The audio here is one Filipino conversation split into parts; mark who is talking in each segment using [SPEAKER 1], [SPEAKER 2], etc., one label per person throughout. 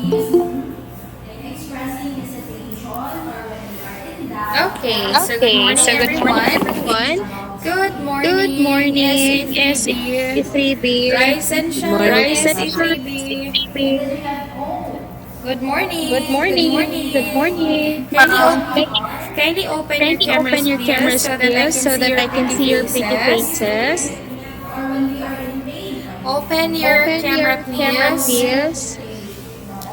[SPEAKER 1] Okay, so good
[SPEAKER 2] Okay,
[SPEAKER 1] morning
[SPEAKER 2] so good morning
[SPEAKER 1] everyone.
[SPEAKER 2] everyone.
[SPEAKER 1] Good
[SPEAKER 2] Good
[SPEAKER 1] morning,
[SPEAKER 2] morning,
[SPEAKER 1] SE3B.
[SPEAKER 2] SE3B.
[SPEAKER 1] Rise and
[SPEAKER 2] Good
[SPEAKER 1] shine,
[SPEAKER 2] morning,
[SPEAKER 1] SE3B.
[SPEAKER 2] SE3B.
[SPEAKER 1] Good
[SPEAKER 2] Good
[SPEAKER 1] morning, good
[SPEAKER 2] morning, good
[SPEAKER 1] morning.
[SPEAKER 2] morning.
[SPEAKER 1] Kindly open your
[SPEAKER 2] Kindly open
[SPEAKER 1] cameras,
[SPEAKER 2] your
[SPEAKER 1] please,
[SPEAKER 2] cameras,
[SPEAKER 1] so that I
[SPEAKER 2] please,
[SPEAKER 1] can
[SPEAKER 2] so
[SPEAKER 1] see
[SPEAKER 2] that
[SPEAKER 1] your
[SPEAKER 2] I can
[SPEAKER 1] pretty
[SPEAKER 2] see your pretty
[SPEAKER 1] faces.
[SPEAKER 2] faces.
[SPEAKER 1] Open your
[SPEAKER 2] Open
[SPEAKER 1] camera,
[SPEAKER 2] your camera,
[SPEAKER 1] please.
[SPEAKER 2] please.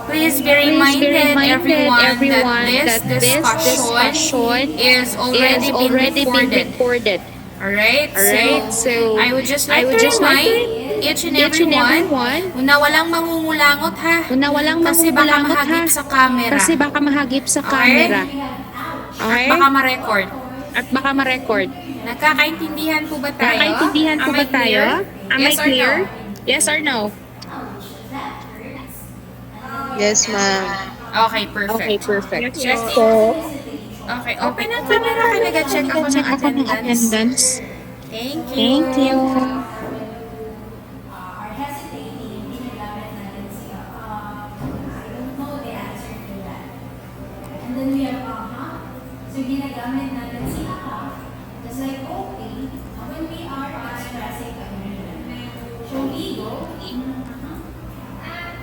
[SPEAKER 1] Please be
[SPEAKER 2] Please be
[SPEAKER 1] reminded,
[SPEAKER 2] reminded,
[SPEAKER 1] everyone, that
[SPEAKER 2] everyone,
[SPEAKER 1] this
[SPEAKER 2] that this
[SPEAKER 1] discussion
[SPEAKER 2] discussion
[SPEAKER 1] is
[SPEAKER 2] is
[SPEAKER 1] already been
[SPEAKER 2] already been
[SPEAKER 1] recorded.
[SPEAKER 2] recorded.
[SPEAKER 1] Alright,
[SPEAKER 2] Alright,
[SPEAKER 1] so
[SPEAKER 2] so
[SPEAKER 1] I would just
[SPEAKER 2] I
[SPEAKER 1] like to
[SPEAKER 2] would just like to
[SPEAKER 1] remind
[SPEAKER 2] remind
[SPEAKER 1] each and
[SPEAKER 2] each and
[SPEAKER 1] everyone
[SPEAKER 2] everyone
[SPEAKER 1] na walang mangungulangot ha.
[SPEAKER 2] na walang
[SPEAKER 1] Kasi baka
[SPEAKER 2] mangungulangot
[SPEAKER 1] mahagip
[SPEAKER 2] ha.
[SPEAKER 1] sa camera.
[SPEAKER 2] Kasi baka mahagip sa
[SPEAKER 1] Okay?
[SPEAKER 2] camera.
[SPEAKER 1] At
[SPEAKER 2] Okay?
[SPEAKER 1] baka ma-record.
[SPEAKER 2] At baka ma-record.
[SPEAKER 1] Nagkakaintindihan po ba tayo?
[SPEAKER 2] Nakaintindihan po
[SPEAKER 1] Am
[SPEAKER 2] ba
[SPEAKER 1] I
[SPEAKER 2] tayo?
[SPEAKER 1] clear?
[SPEAKER 2] Am I
[SPEAKER 1] Yes or
[SPEAKER 2] clear?
[SPEAKER 1] no?
[SPEAKER 2] Yes or no?
[SPEAKER 3] Yes, ma'am.
[SPEAKER 1] Okay, perfect.
[SPEAKER 2] Okay, perfect.
[SPEAKER 1] Check.
[SPEAKER 2] So,
[SPEAKER 1] Okay, open ang camera. Nag-check ako ng
[SPEAKER 2] check ako ng
[SPEAKER 1] attendance.
[SPEAKER 2] attendance.
[SPEAKER 1] Thank you.
[SPEAKER 2] Thank you.
[SPEAKER 4] And then we have So ginagamit natin si Just like okay, when we are expressing so ego,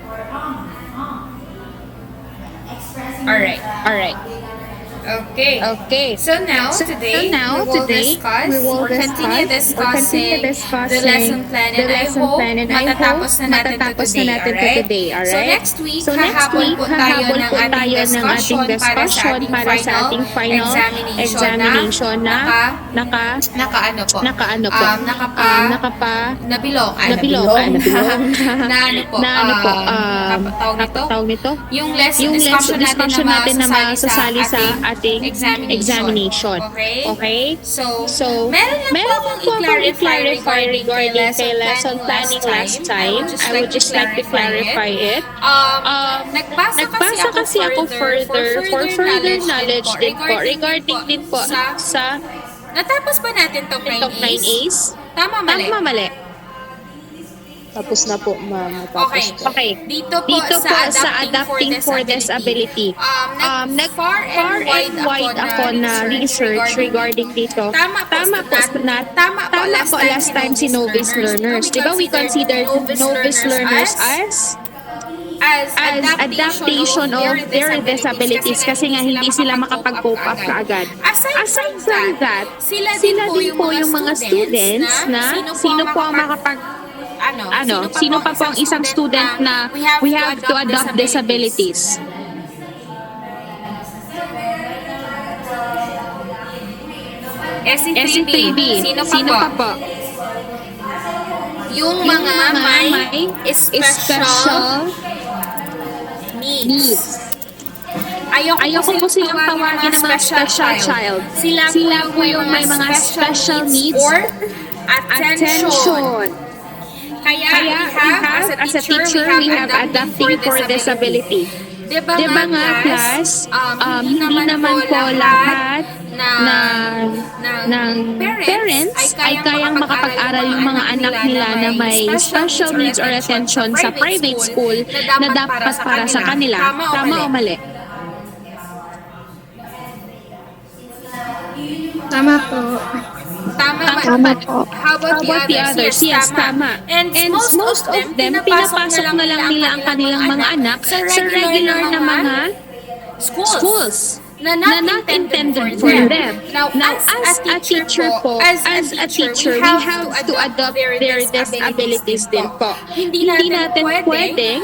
[SPEAKER 4] or expressing
[SPEAKER 1] Alright.
[SPEAKER 2] Alright.
[SPEAKER 1] Okay.
[SPEAKER 2] Okay.
[SPEAKER 1] So now,
[SPEAKER 2] So
[SPEAKER 1] today,
[SPEAKER 2] now,
[SPEAKER 1] we will
[SPEAKER 2] today,
[SPEAKER 1] discuss
[SPEAKER 2] we will
[SPEAKER 1] or continue discussing the lesson plan. And I hope matatapos na natin to today, alright? So next week,
[SPEAKER 2] So next
[SPEAKER 1] hahabol
[SPEAKER 2] week,
[SPEAKER 1] po tayo
[SPEAKER 2] hahabol
[SPEAKER 1] ng
[SPEAKER 2] po
[SPEAKER 1] ating
[SPEAKER 2] tayo ng ating
[SPEAKER 1] discussion para sa ating final examination na naka-ano po?
[SPEAKER 2] Naka-ano po? Nakapa
[SPEAKER 1] Nabilong.
[SPEAKER 2] nabilong.
[SPEAKER 1] Na ano po?
[SPEAKER 2] Na ano po?
[SPEAKER 1] Tawag nito?
[SPEAKER 2] Tawag nito?
[SPEAKER 1] Yung lesson
[SPEAKER 2] Yung
[SPEAKER 1] discussion natin na masasali sa
[SPEAKER 2] ating examination.
[SPEAKER 1] Okay?
[SPEAKER 2] Okay?
[SPEAKER 1] So, meron lang
[SPEAKER 2] meron
[SPEAKER 1] po
[SPEAKER 2] lang
[SPEAKER 1] akong i-clarify regarding kay
[SPEAKER 2] kay lesson planning last time. I would just like to clarify it.
[SPEAKER 1] Nagbasa kasi ako for further knowledge din po regarding din po sa natapos ba natin tong 9 A's?
[SPEAKER 2] 9 A's?
[SPEAKER 1] Tama, mali.
[SPEAKER 2] Tama, mali.
[SPEAKER 3] Tapos na po, ma'am.
[SPEAKER 1] Okay.
[SPEAKER 3] Natapos po.
[SPEAKER 2] Okay.
[SPEAKER 1] Dito po,
[SPEAKER 2] sa adapting for disability. Nag-far and wide ako na research regarding dito.
[SPEAKER 1] Tama po
[SPEAKER 2] last time si novice learners. Di ba we consider novice learners as adaptation of their disabilities kasi nga hindi sila makapag-cope up kaagad. Aside from that, sila din po yung mga students na sino po ang sino pa po ang isang student na we have to adopt disabilities.
[SPEAKER 1] SE3B.
[SPEAKER 2] Sino pa po?
[SPEAKER 1] Yung mga may special needs.
[SPEAKER 2] Ayoko po silang tawagin ng mga special child. Sila po yung may mga special needs
[SPEAKER 1] or
[SPEAKER 2] attention.
[SPEAKER 1] Kaya
[SPEAKER 2] we have, as a teacher, we have adapting for disability.
[SPEAKER 1] Diba
[SPEAKER 2] nga, class, hindi naman po lahat ng parents ay kayang makapag-aral yung mga anak nila na may special needs or attention sa private school na dapat para sa kanila. Tama o mali?
[SPEAKER 3] Tama po.
[SPEAKER 1] Tama po. How about
[SPEAKER 2] the others? Yes, tama.
[SPEAKER 1] And most of them,
[SPEAKER 2] pinapasok na lang nila ang kanilang mga anak sa regular na mga schools na not intended for them.
[SPEAKER 1] Now, as a teacher
[SPEAKER 2] we have to adopt their disabilities din po.
[SPEAKER 1] Hindi natin pwedeng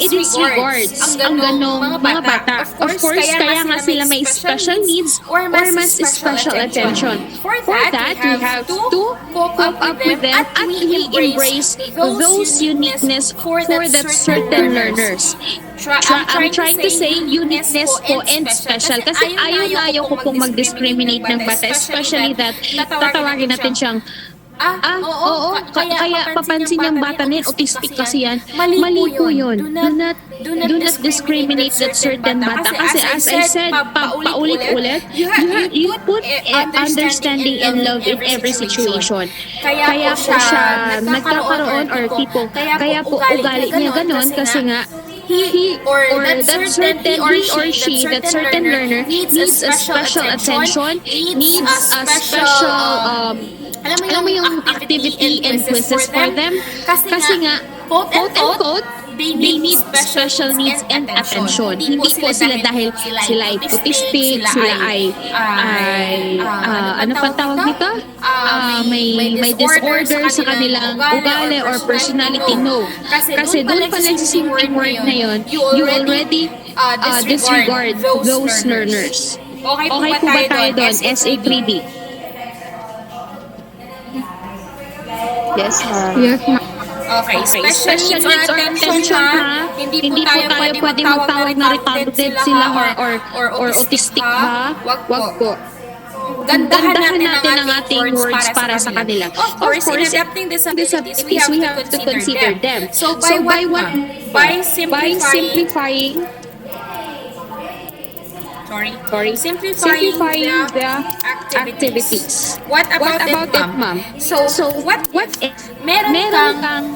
[SPEAKER 2] i-disregards ang ganong mga bata. Of course, kaya nga sila may special needs or mas special attention. For that, we have to cope up with them at we embrace those uniqueness for that certain learners. I'm trying to say uniqueness po and special kasi ayaw ko pong mag-discriminate ng bata, especially that tatawagin natin siyang oo, kaya papansin niyang bata na yun, autistic kasi yan. Mali po yun. Do not discriminate that certain bata. Kasi as I said, paulit-ulit, you put understanding and love in every situation. Kaya po siya nagkakaroon or tipo, kaya po ugali niya ganon kasi nga
[SPEAKER 1] he or that certain he or she, that certain learner needs a special attention, needs a special alam mo yung activity and quizzes for them. Kasi nga, quote unquote, they need special needs and attention. Hindi po sila dahil sila ay autistic, sila ay ano pa tawag dito? May disorder sa kanilang ugali or personality. No. Kasi doon pa nagsisimula word na yun, you already disregard those learners. Okay po ba tayo doon? SA3D.
[SPEAKER 3] Yes, ma'am.
[SPEAKER 2] Yes, ma'am.
[SPEAKER 1] Okay, special needs or attention ha. Hindi po tayo pwede magtawag na retarded sila or autistic ha. Wag po. Gandahan natin ang ating words para sa kanila. Of course, in adapting disabilities, we have to consider them. So by what? By simplifying simplifying the activities. What about it, ma'am? So what if meron kang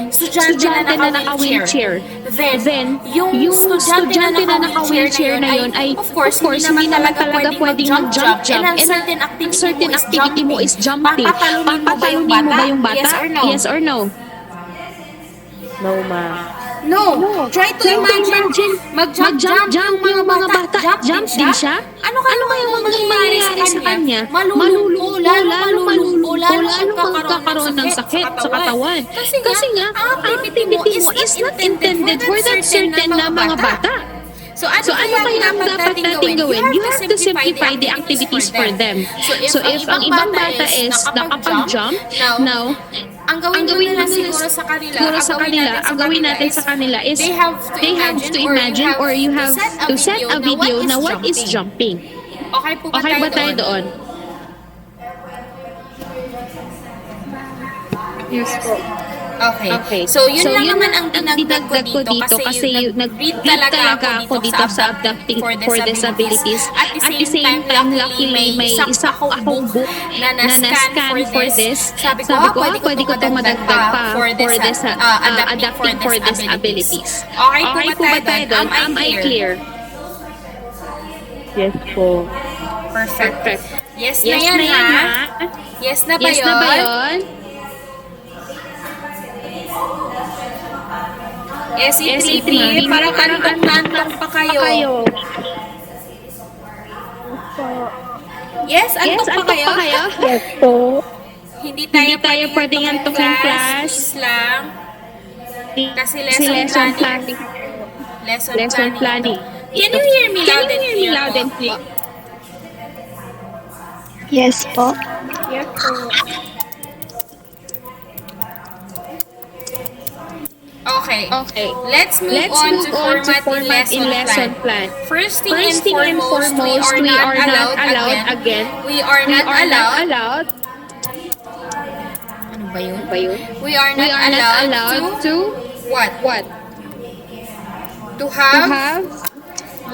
[SPEAKER 1] estudyante na naka-wheelchair? Then, yung estudyante na naka-wheelchair na yun ay, of course, hindi naman talaga pwedeng mag-jump. And certain activity mo is jumping. Papatalunin mo ba yung bata? Yes or no?
[SPEAKER 3] No, ma'am.
[SPEAKER 1] No. Try to imagine mag-jump yung mga bata. Jump din siya? Ano kaya mangyayari sa kanya? Maluluko, lalo magkakaroon ng sakit sa katawan. Kasi nga, ang activity mo is not intended for that certain na mga bata. So ano kaya ang dapat natin gawin? You have to simplify the activities for them. So if ang ibang bata is nakapag-jump, now, ang gawin na siguro sa kanila, ang gawin natin sa kanila is they have to imagine or you have to set a video na what is jumping. Okay ba tayo doon?
[SPEAKER 2] Yes po.
[SPEAKER 1] Okay. So, yun lang naman ang dinagdag ko dito kasi nag-read talaga ako dito sa Adapting for Disabilities. At the same time, luckily, may isa akong book na na-scan for this. Sabi ko, pwede ko ito madagdag pa for this Adapting for Disabilities. Okay po ba tayo doon? Am I clear?
[SPEAKER 3] Yes po.
[SPEAKER 1] Perfect. Yes na yan, ha? Yes na ba yun? SE3, parang antong pa kayo. Yes, antong pa kayo?
[SPEAKER 3] Yes po.
[SPEAKER 1] Hindi tayo pwedeng antukin class lang. Kasi lesson planning. Lesson planning. Can you hear me loud and clear?
[SPEAKER 3] Yes po.
[SPEAKER 2] Yes po.
[SPEAKER 1] Okay. Let's move on to format in lesson plan. First thing and foremost, we are not allowed again. We are not allowed. Ano ba yun? We are not allowed to what? To have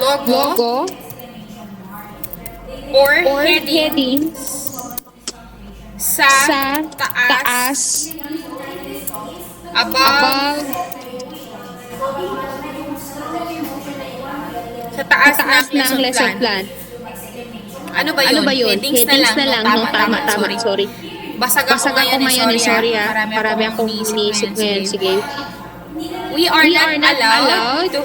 [SPEAKER 1] logo or headings sa taas, above, sa taas ng lesson plan. Ano ba yun? Headings na lang. Tama. Sorry. Basag ako ngayon, sorry ha. Marami akong iniisip ngayon. Sige. We are not allowed to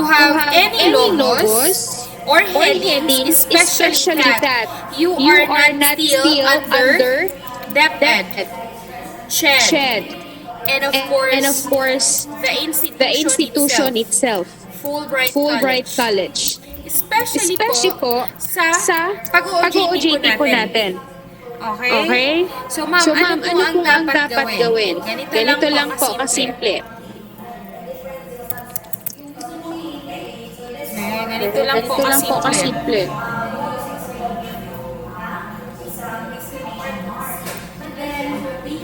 [SPEAKER 1] have any logos or headings, especially that you are not still under DepEd, CHED, and of course the institution itself, Fulbright College. Especially po sa pag-OJT po natin. Okay? So ma'am, ano po ang dapat gawin? Ganito lang po kasimple. Ganito lang po kasimple.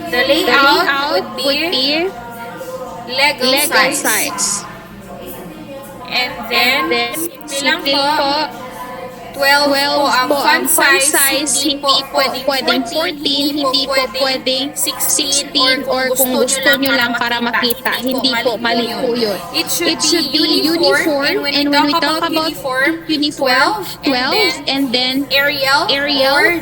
[SPEAKER 1] The layout would be legal size. And then simple lang po
[SPEAKER 2] 12 po ang font
[SPEAKER 1] font
[SPEAKER 2] size, hindi po pwedeng 14, hindi po pwedeng 16, or kung gusto nyo lang para makita. Hindi po, mali po yun. It should be uniform, and when we talk about uniform, 12, and then
[SPEAKER 1] Arial,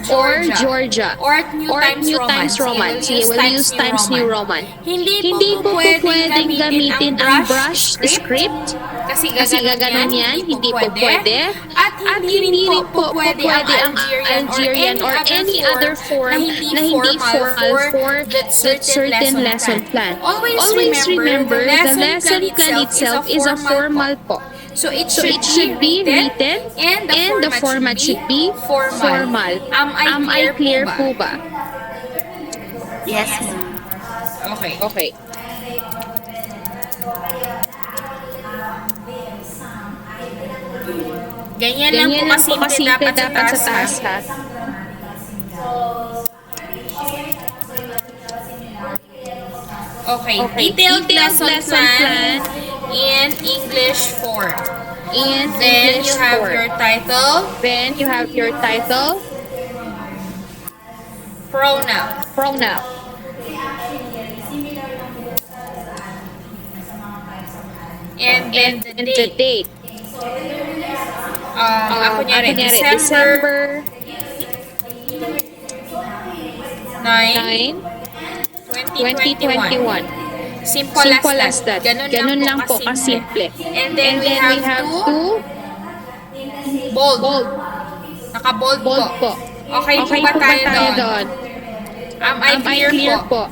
[SPEAKER 2] or Georgia,
[SPEAKER 1] or at New Times Roman.
[SPEAKER 2] Sige, we'll use Times New Roman.
[SPEAKER 1] Hindi
[SPEAKER 2] Hindi
[SPEAKER 1] po
[SPEAKER 2] pwedeng gamitin ang brush script,
[SPEAKER 1] kasi
[SPEAKER 2] kasi gaganon yan, hindi po pwede.
[SPEAKER 1] At hindi rin po pwede ang
[SPEAKER 2] Algerian or any other form na hindi formal for that certain lesson plan. Always remember, the lesson plan itself is a formal po.
[SPEAKER 1] So it
[SPEAKER 2] So it should be written,
[SPEAKER 1] and
[SPEAKER 2] the format should be formal. Am I clear po ba?
[SPEAKER 3] Yes, ma'am.
[SPEAKER 1] Okay.
[SPEAKER 2] Okay.
[SPEAKER 1] Ganyan lang po kasi dapat sa taas.
[SPEAKER 2] ha.
[SPEAKER 1] Okay.
[SPEAKER 2] Okay.
[SPEAKER 1] Detailed lesson plan
[SPEAKER 2] plan
[SPEAKER 1] in English form.
[SPEAKER 2] in
[SPEAKER 1] Then
[SPEAKER 2] English
[SPEAKER 1] you have
[SPEAKER 2] form.
[SPEAKER 1] your title,
[SPEAKER 2] Then you have your title,
[SPEAKER 1] pronoun.
[SPEAKER 2] pronoun,
[SPEAKER 1] And then the
[SPEAKER 2] and the
[SPEAKER 1] date.
[SPEAKER 2] date.
[SPEAKER 1] Kunyari,
[SPEAKER 2] December
[SPEAKER 1] 9,
[SPEAKER 2] 9, 2021.
[SPEAKER 1] 2021. Simple as that.
[SPEAKER 2] Ganun lang po kasimple.
[SPEAKER 1] And then we have to bold. Naka-bold
[SPEAKER 2] bold po.
[SPEAKER 1] Okay po ba tayo doon? Am I clear po?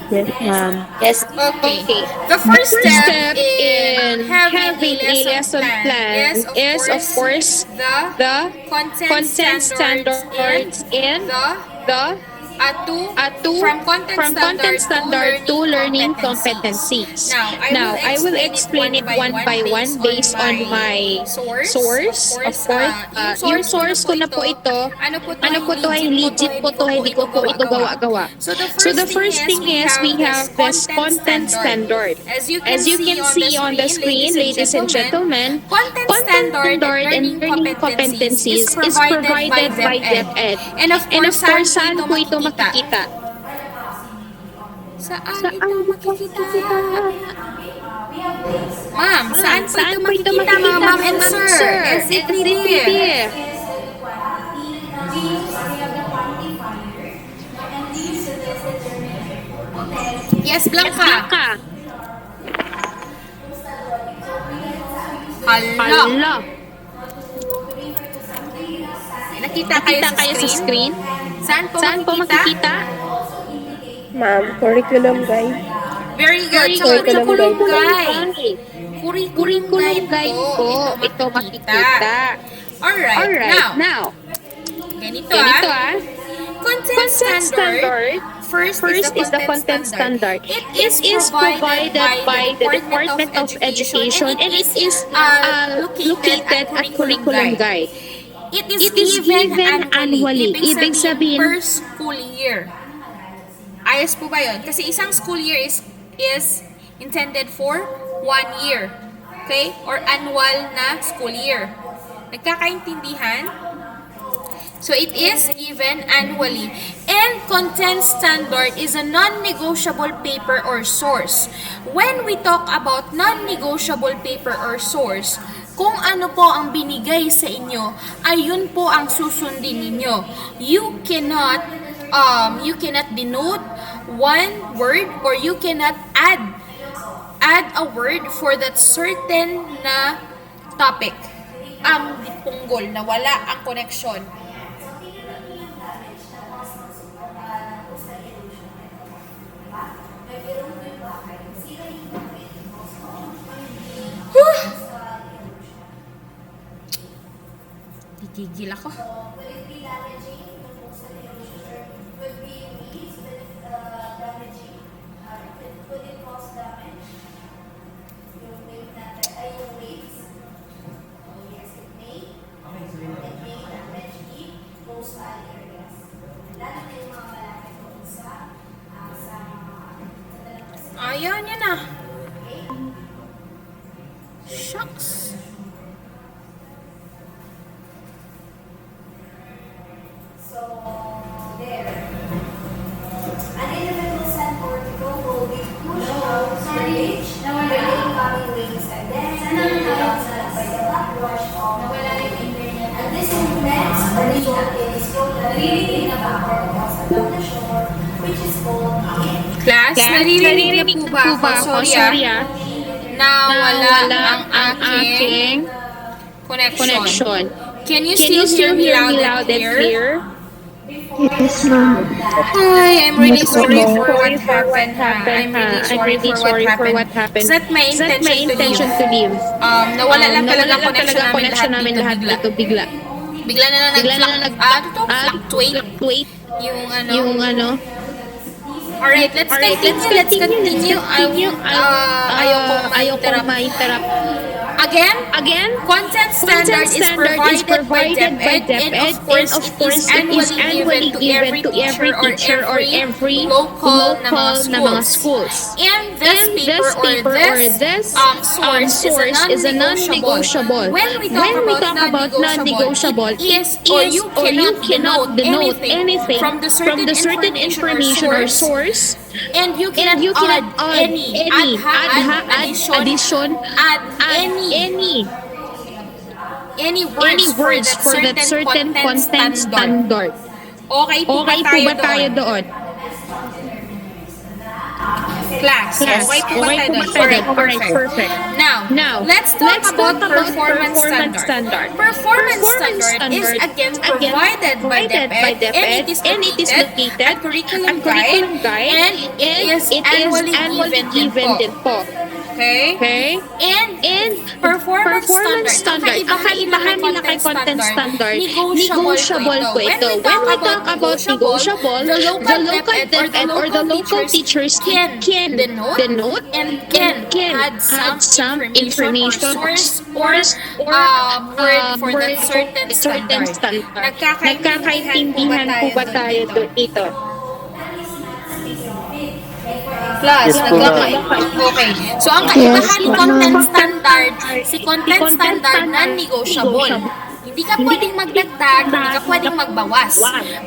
[SPEAKER 3] Yes, ma'am. Yes.
[SPEAKER 1] Okay.
[SPEAKER 2] Okay.
[SPEAKER 1] The first step
[SPEAKER 2] in
[SPEAKER 1] having
[SPEAKER 2] a lesson plan is, of course, the content standards in the from content standard to learning competencies. Now, I will explain it one by one based on my source. Of course, yung source ko na po ito, ano po to ay legit po to, hindi ko po ito gawa-gawa. So the first thing is we have this content standard. As you can see on the screen, ladies and gentlemen, content standard and learning competencies is provided by DepEd.
[SPEAKER 1] And of course,
[SPEAKER 2] saan po ito makikita?
[SPEAKER 1] Saan ito makikita? Ma'am, saan po ito makikita, ma'am and sir? SCTV. Yes, Blanca. Hala.
[SPEAKER 2] Hala.
[SPEAKER 1] Nakita
[SPEAKER 2] Nakita
[SPEAKER 1] kayo sa screen? Saan po makikita?
[SPEAKER 3] Ma'am, curriculum guide.
[SPEAKER 1] Very good. Sa
[SPEAKER 3] Curriculum
[SPEAKER 1] curriculum
[SPEAKER 3] guide.
[SPEAKER 1] guide.
[SPEAKER 2] Curriculum guide po. Ito makikita.
[SPEAKER 1] Alright. Now,
[SPEAKER 2] Ganito
[SPEAKER 1] ganito
[SPEAKER 2] Content standard. First is the content standard. It is provided by the Department of Education and it is located at Curriculum Guide.
[SPEAKER 1] It
[SPEAKER 2] It is given annually. Ibig sabihin,
[SPEAKER 1] per school year. Ayos po ba yun? Kasi isang school year is intended for 1 year. Okay? Or annual na school year. Nagkakaintindihan? So it is given annually. And content standard is a non-negotiable paper or source. When we talk about non-negotiable paper or source, kung ano po ang binigay sa inyo, ayun po ang susundin ninyo. You cannot denote one word or you cannot add a word for that certain na topic. Ang punggol na wala ang connection. Titigil ako. Ayan, yan na. Shucks. Class, naririnig niyo po ba ako? Sorry nawala ang aking connection. Can you still hear me loud and clear? Hi, I'm really sorry for what happened. I'm really sorry for what happened. It's not my intention to leave. Nawala lang talaga connection namin lahat dito bigla. Bigla na lang nag-fluctuate yung ano. Alright, let's continue. Ayoko ma-interrupt. Again, content standard is provided by DepEd, and of course, it is annually given to every teacher or every local na mga schools. And this paper or this source is a non-negotiable. When we talk about non-negotiable, it is or you cannot denote anything from the certain information or source. And you cannot add any addition, any words for that certain content standard. Okay po ba tayo doon? Class. Okay po ba tayo doon? Alright, perfect. Now, let's talk about performance standard. Performance standard is again provided by DepEd, and it is located at curriculum guide, and it is annually given din po. Okay? And performance standard, ang kaibahan nila kay content standard, negotiable po ito. When we talk about negotiable, the local DepEd or the local teachers can denote and can add some information or word for that certain standard. Nagkakaintindihan po ba tayo dito? Class, okay. So, ang kaibahan ni content standard, si content standard non-negotiable. Hindi ka pwedeng magdagdag, hindi ka pwedeng magbawas.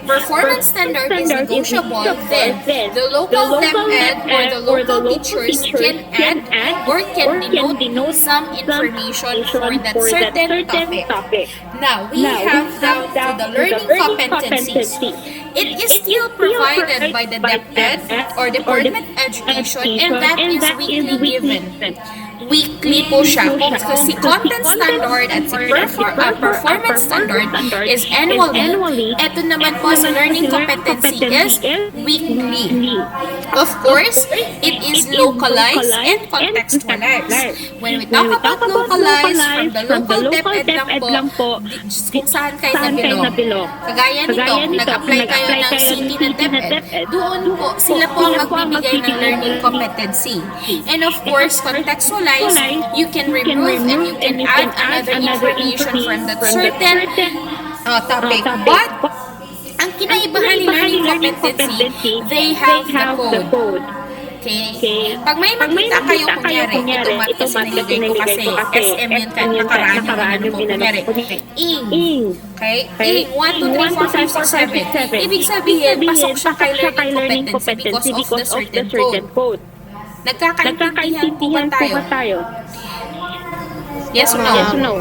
[SPEAKER 1] Performance standard is negotiable, then the local DepEd or the local teachers can add or can denote some information for that certain topic. Now, we have down to the learning competencies. It is still provided by the DepEd or Department of Education, and that is weekly given. Weekly po siya. So, si content standard at si performance standard is annually. Ito naman po sa learning competency is weekly. Of course, it is localized and contextualized. When we talk about localized, from the local DepEd lang po, kung saan kayo nabilong. Kagaya nito, nag-apply kayo ng city na DepEd, doon po, sila po ang magbibigay ng learning competency. And of course, contextualized, you can remove and you can add another information from that certain topic. But, ang kinaibahan ni learning competency, they have the code. Okay? Pag may makita kayo, kunyari, ito mat kasi nilagay ko kasi SM yun nakaraan yung kunyari. Ing. Okay? Ing. 1, 2, 3, 4, 5, 6, 7. Ibig sabihin, pasok siya kay learning competency because of the certain code. Nagkakaintindihan po ba tayo? Yes or no?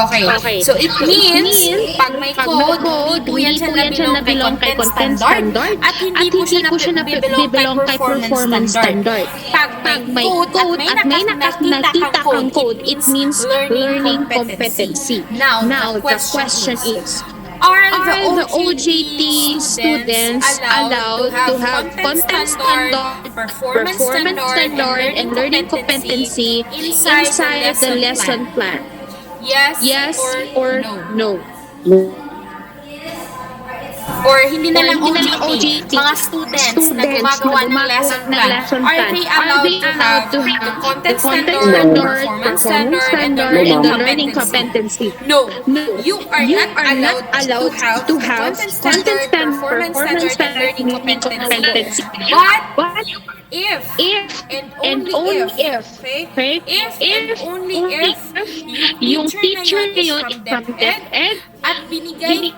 [SPEAKER 1] Okay. So, it means, pag may code, hindi po yan siya nabilong kay content standard at hindi po siya nabilong kay performance standard. Pag may code at may nakakita kang code, it means learning competency. Now, the question is, are the OJT students allowed to have content standard, performance standard, and learning competency inside the lesson plan? Yes or no? Or hindi na lang OJT, mga students na gumagawa ng lesson plan, are they allowed to have the content standard, performance standard, and the learning competency? No. You are not allowed to have content standard, performance standard, and learning competency. But if and only if yung teacher na yun is from DepEd at binigyan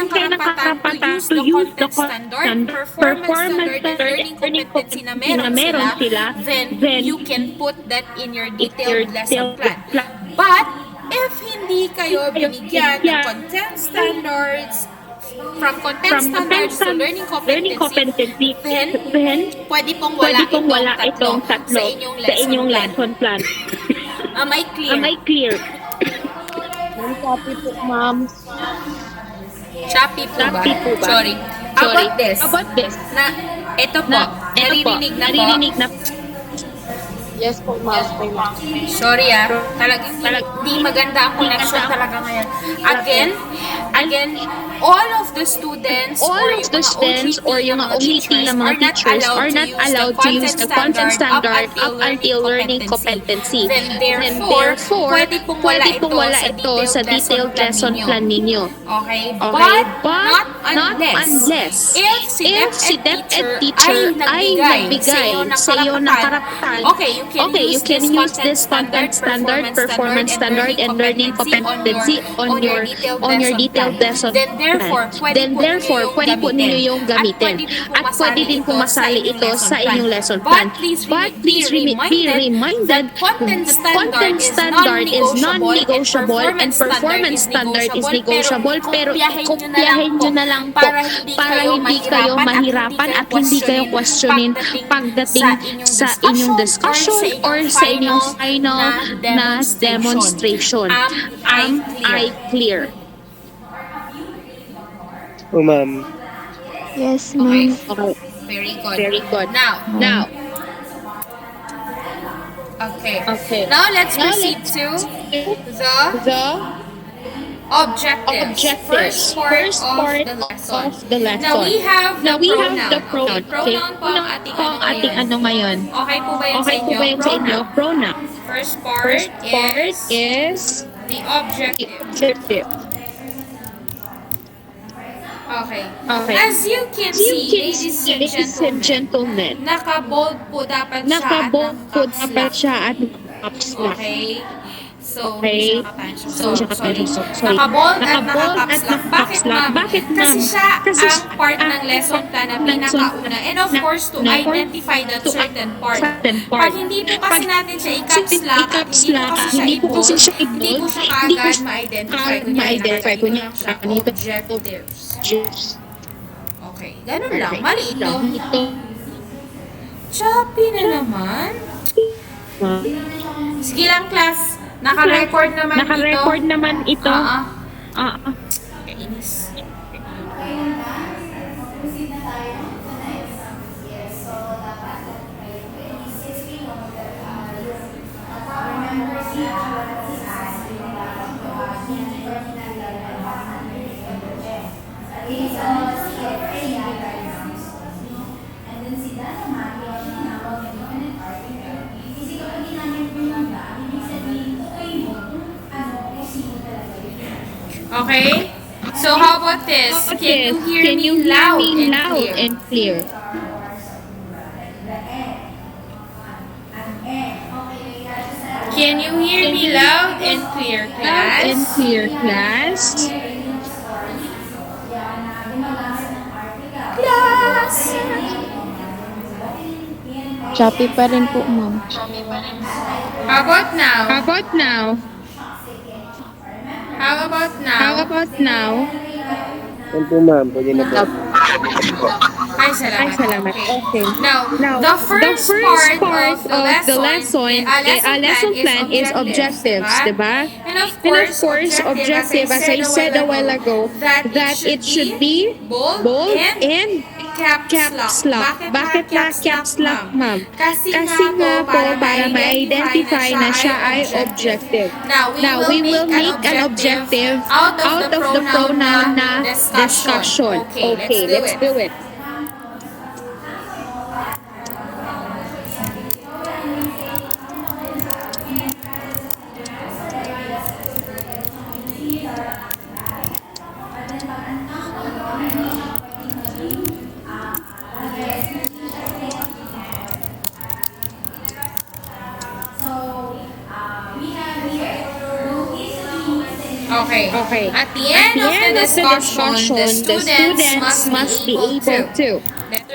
[SPEAKER 1] kayo ng karapatan to use the content standard, performance standard, and learning competency na meron sila, then you can put that in your detailed lesson plan. But if hindi kayo binigyan ng content standards, from content
[SPEAKER 2] from
[SPEAKER 1] standards to learning competency, then pwede pong wala itong tatlo sa inyong lesson plan. Am I clear?
[SPEAKER 2] Am I clear?
[SPEAKER 3] Copy po, ma'am.
[SPEAKER 1] Choppy po ba?
[SPEAKER 2] Choppy po ba?
[SPEAKER 1] Sorry.
[SPEAKER 2] Sorry.
[SPEAKER 1] About this. Na, ito po. Naririnig na po.
[SPEAKER 2] Naririnig na.
[SPEAKER 3] Yes po, ma'am.
[SPEAKER 1] Sorry talagang hindi maganda ang connection talaga ngayon. Again, all of the students
[SPEAKER 2] or yung mga OJT na mga teachers are not allowed to use the content standard up until learning competency.
[SPEAKER 1] Then
[SPEAKER 2] therefore,
[SPEAKER 1] pwede pong wala ito sa detailed lesson plan ninyo. Okay? But not unless if si DepEd teacher ay nagbigay sa iyo ng karapatan. Okay, you can use this content standard, performance standard, and learning competency on your detailed lesson plan. Then therefore, pwede po ninyo yung gamitin. At pwede din po masali ito sa inyong lesson plan. But please be reminded, content standard is non-negotiable and performance standard is negotiable. Pero kopyahin nyo na lang po para hindi kayo mahirapan at hindi kayo questionin pagdating sa inyong discussion or sa inyong final na demonstration. Am I clear?
[SPEAKER 3] Oh, ma'am.
[SPEAKER 2] Yes, ma'am.
[SPEAKER 1] Okay. Very good. Now. Okay. Now let's proceed to the objectives. First part of the lesson. Now we have the pronoun. Pronoun po ang ating ano ngayon. Okay po ba yun sa inyo?
[SPEAKER 2] Pronoun.
[SPEAKER 1] First part
[SPEAKER 2] is
[SPEAKER 1] the objective. Okay. As you can see, ladies and gentlemen, naka-bold po dapat siya at
[SPEAKER 2] caps lock.
[SPEAKER 1] Okay. So,
[SPEAKER 2] Okay.
[SPEAKER 1] sorry.
[SPEAKER 2] Sorry.
[SPEAKER 1] Naka-bold at naka-caps lock. Bakit, ma'am?
[SPEAKER 2] Kasi siya
[SPEAKER 1] ang part ng lesson plan na pinakauna. And of course, to identify that certain part. Pag hindi po kasi natin siya i-caps lock, at hindi po kasi siya i-bold, hindi po siya kaagad ma-identify. Kunya, objectives. Okay. Ganun lang. Mali ito. Choppy na naman. Sige lang, class. Naka-record naman ito. Kainis. Okay? So how about this? Can you hear me loud and clear? Can you hear me loud and clear, class? Class!
[SPEAKER 2] Choppy pa rin po, ma'am.
[SPEAKER 1] How about now?
[SPEAKER 2] How about now?
[SPEAKER 3] Yan po, ma'am. Pwede na po.
[SPEAKER 1] Ay, salamat.
[SPEAKER 2] Okay.
[SPEAKER 1] Now, the first part of the lesson plan is objectives, diba? And of course, objective, as I said a while ago, that it should be bold and caps lock. Bakit na caps lock, ma'am? Kasi nga po, para ma-identify na siya ay objective. Now, we will make an objective out of the pronoun na discussion. Okay, let's do it. Okay. At the end of the discussion, the students must be able to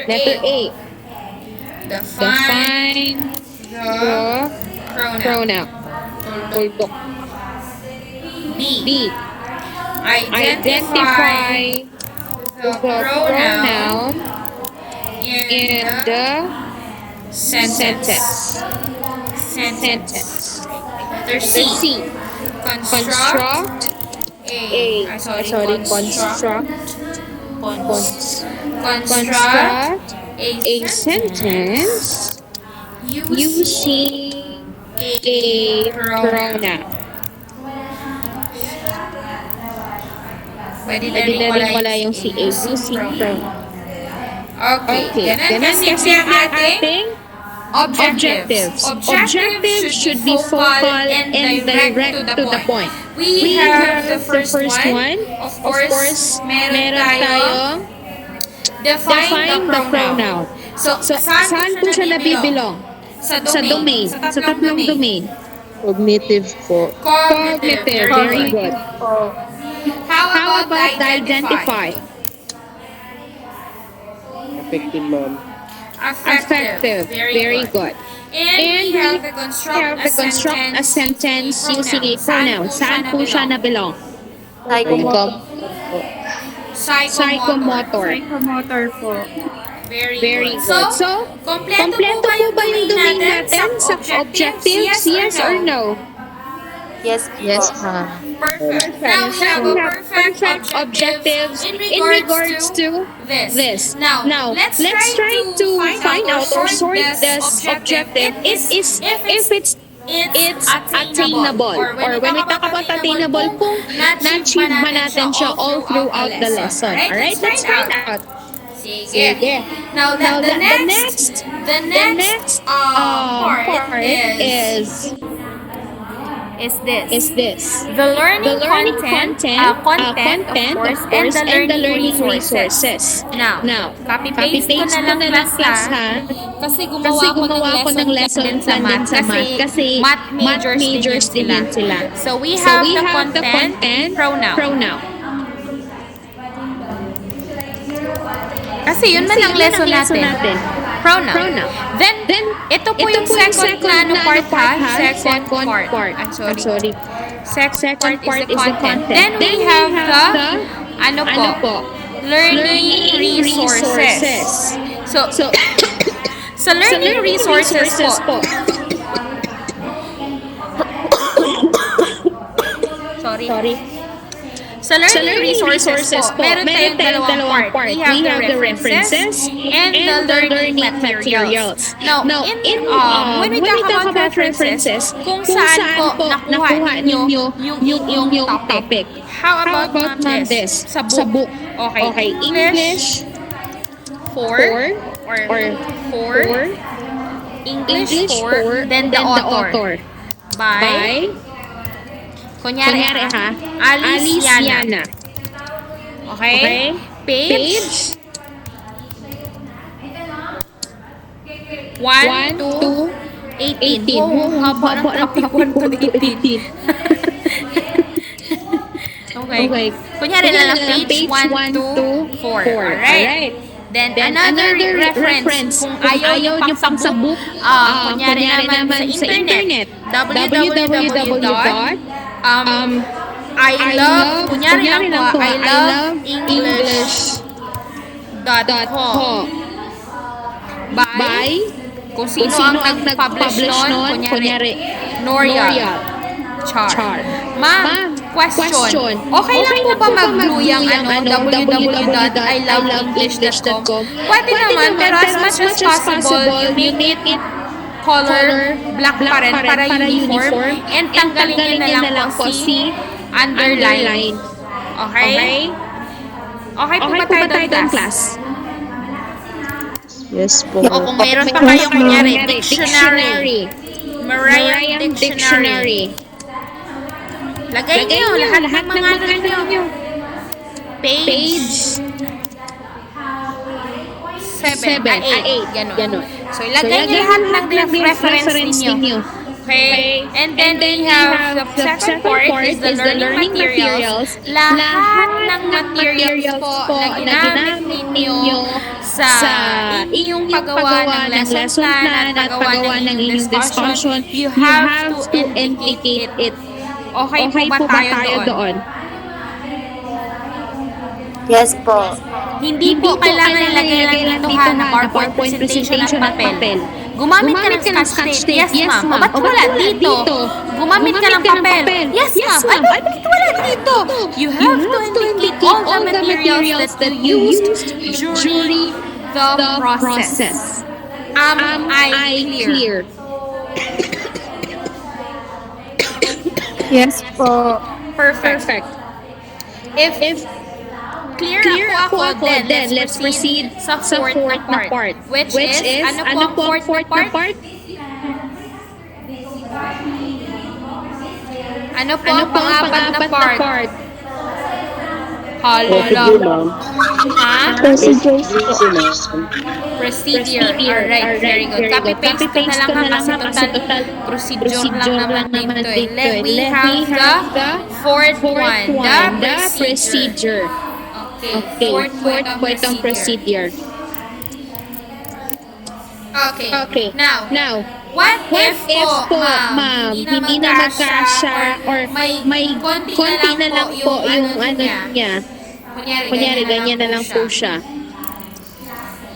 [SPEAKER 1] letter A. Define the pronoun. B. Identify
[SPEAKER 2] the pronoun in the sentence. Letter C. Construct construct a sentence using a pronoun. Pwede na rin wala yung si a using pronoun. Okay, ganun kasi ang ating objectives. Objectives should be focal and direct to the point. We have the first one. Of course, meron tayong define the pronoun. So saan po siya nabibilong? Sa domain. Sa tatlong domain.
[SPEAKER 3] Cognitive po.
[SPEAKER 2] Cognitive. Very good. How about the identify?
[SPEAKER 3] Effective, ma'am.
[SPEAKER 2] Affective. Very good. And we have to construct a sentence using a pronoun. Saan po siya nabilong? Psychomotor.
[SPEAKER 1] Psychomotor po.
[SPEAKER 2] Very good. So, kompleto po ba yung domain natin sa objectives? Yes or no?
[SPEAKER 3] Yes, ma'am.
[SPEAKER 4] Perfect. Now we have a perfect
[SPEAKER 2] Objectives in regards to this. Now, let's try to find out or sort this objective if it's attainable. Or when we talk about attainable, kung na-achieve ba natin siya all throughout the lesson. Alright, let's find out. Sige.
[SPEAKER 4] Now the next part is this. The learning content, of course, and the learning resources. Now, copy-paste ko na lang class ha. Kasi gumawa ko ng lesson din sa math. Kasi math majors din sila. So we have the content, pronoun. Kasi yun man ang lesson natin. Pronoun. Then ito po yung second na part ha. Second part. I'm sorry. Second part is the content. Then we have the learning resources. So sa learning resources po. Sorry. Sa learning resources po, meron tayong dalawang part. We have the references and the learning materials. Now, when we talk about references, kung saan po nakuha ninyo yung inyong topic. How about this? Sa book. Okay. English for English for, then the author. By Kunyari ha, Alice Yana. Okay? Page 1 to 18. Haba ng topic 1 to 18. Okay. Kunyari na lang page 1 to 4. Alright? Then another reference kung ayaw nyo pang sa book, kunyari naman sa internet. I love English.com by kung sino ang nag-publish nun, kunyari Noria Char. Ma'am, question. Okay lang po ba mag-glue yung www.iloveenglish.com? Pwede naman, pero as much as possible, you make it color black pa rin para uniform and tanggalin nyo na lang po si underline. Okay? Okay po ba tayo doon, class?
[SPEAKER 3] Yes po.
[SPEAKER 4] O kung mayroon pa kayong kunyari, dictionary. Marian Dictionary. Lagay nyo lahat ng mga nyo. Page 7, 8, ganon. So, ilagay nyo lahat ng reference ninyo. Okay? And then we have the second part is the learning materials. Lahat ng materials po na ginamit ninyo sa inyong paggawa ng lesson plan at paggawa ng inyong discussion, you have to indicate it. Okay po ba tayo doon?
[SPEAKER 3] Yes po.
[SPEAKER 4] Hindi po kailangan ilagay lang dito ha, na PowerPoint presentation at papel. Gumamit ka ng scotch tape. Yes, ma'am. O, ba't wala dito? Gumamit ka ng papel. Yes, ma'am. Ay, bakit wala dito? You have to indicate all the materials that you used during the process. Am I clear?
[SPEAKER 3] Yes po.
[SPEAKER 4] Perfect. If clear ako, then let's proceed sa fourth na part. Which is, ano po ang fourth na part? Ano po ang pang-apat na part? Hala. Ha?
[SPEAKER 3] Procedures po.
[SPEAKER 4] Procedure. Alright, very good. Copy-paste ko na lang ha, kasi total procedure lang naman dito eh. We have the fourth one, the procedure. Okay, fourth point ng procedure. Okay. Now, what if po, ma'am, hindi na magkasya or may konti na lang po yung ano niya. Kunyari, ganyan na lang po siya.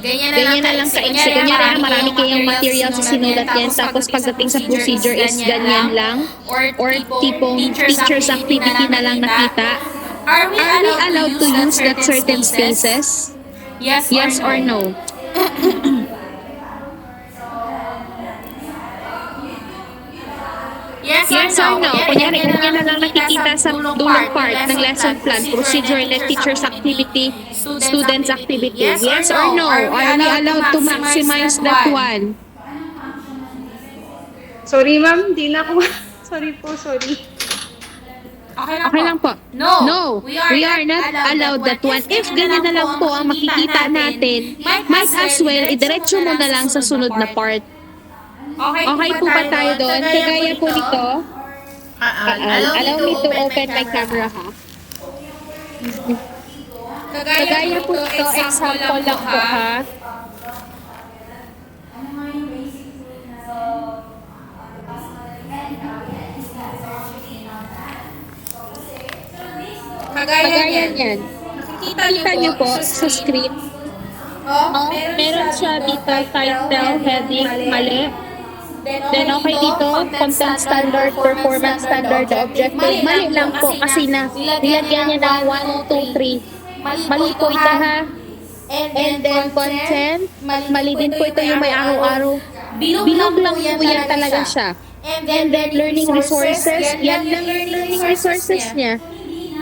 [SPEAKER 4] Ganyan na lang kaiksi. Kunyari, marami kayong material sa sinulat yan. Tapos pagdating sa procedure is ganyan lang. Or tipong teacher's activity na lang nakita. Are we allowed to use that certain spaces? Yes or no? Yes or no? Kunyari, ganyan na lang nakikita sa dulong part ng lesson plan, procedure, and teacher's activity, student's activity. Yes or no? Are we allowed to maximize that one?
[SPEAKER 5] Sorry ma'am, di na ako. Sorry po.
[SPEAKER 4] Okay lang po. No, we are not allowed that one. If ganyan na lang po ang makikita natin, might as well, idiretso mo na lang sa sunod na part. Okay po ba tayo doon? Kagaya po nito, allow me to open my camera ha. Kagaya po nito, example lang po ha. Kagaya niyan. Nakikita niyo po sa screen. Meron siya dito title, heading, mali. Then okay dito, content standard, performance standard, the objective. Mali lang po kasi nilagyan niya ng 1, 2, 3. Mali po ito ha. And then content, mali din po ito yung may araw-araw. Bilog lang po yan talaga siya. And then learning resources, yan lang learning resources niya.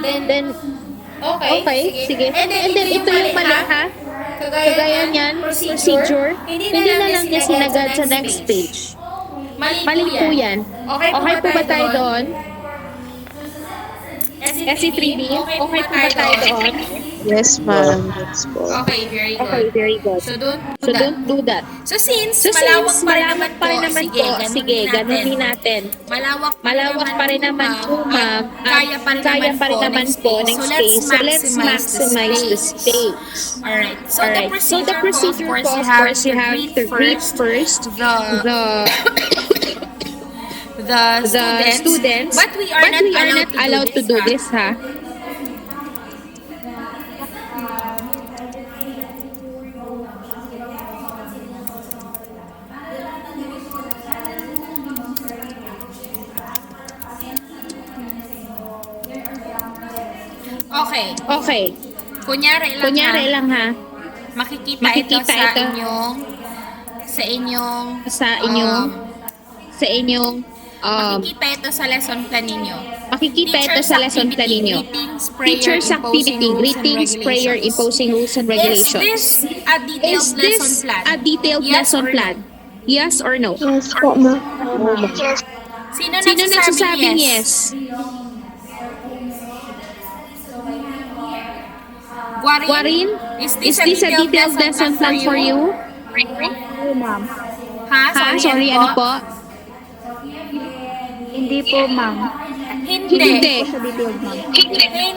[SPEAKER 4] Then, okay, sige. And then ito yung mali ha. Kagaya niyan, procedure, hindi na lang niya sinagad sa next page. Mali po yan. Okay po ba tayo doon? SC3B, okay po ba tayo doon?
[SPEAKER 3] Yes, ma'am. Yes po.
[SPEAKER 4] Okay, very good.
[SPEAKER 2] Okay, very good.
[SPEAKER 4] So don't
[SPEAKER 2] do that.
[SPEAKER 4] So since
[SPEAKER 2] Malawak
[SPEAKER 4] malawak
[SPEAKER 2] pa rin naman po, sige, ganunin natin. Malawak pa rin naman po, ma'am.
[SPEAKER 4] Kaya pa rin naman po
[SPEAKER 2] next space. So let's maximize the space.
[SPEAKER 4] Alright.
[SPEAKER 2] So the procedure po, of course, you have to read first the students,
[SPEAKER 4] but we are not
[SPEAKER 2] allowed to do this, ha? Okay. Kunyari lang ha.
[SPEAKER 4] Makikita ito sa inyong makikita ito sa lesson plan ninyo.
[SPEAKER 2] Teacher's activity, greetings, prayer, imposing rules and regulations.
[SPEAKER 4] Is this a detailed lesson plan?
[SPEAKER 2] Yes or no?
[SPEAKER 3] Yes po, ma'am.
[SPEAKER 4] Sino
[SPEAKER 2] nagsasabing yes? Guarin, is this a detailed lesson plan for you?
[SPEAKER 5] ma'am.
[SPEAKER 2] Sorry, ano po?
[SPEAKER 5] Hindi po, ma'am.
[SPEAKER 4] Hindi.
[SPEAKER 3] Sa detailed, ma'am.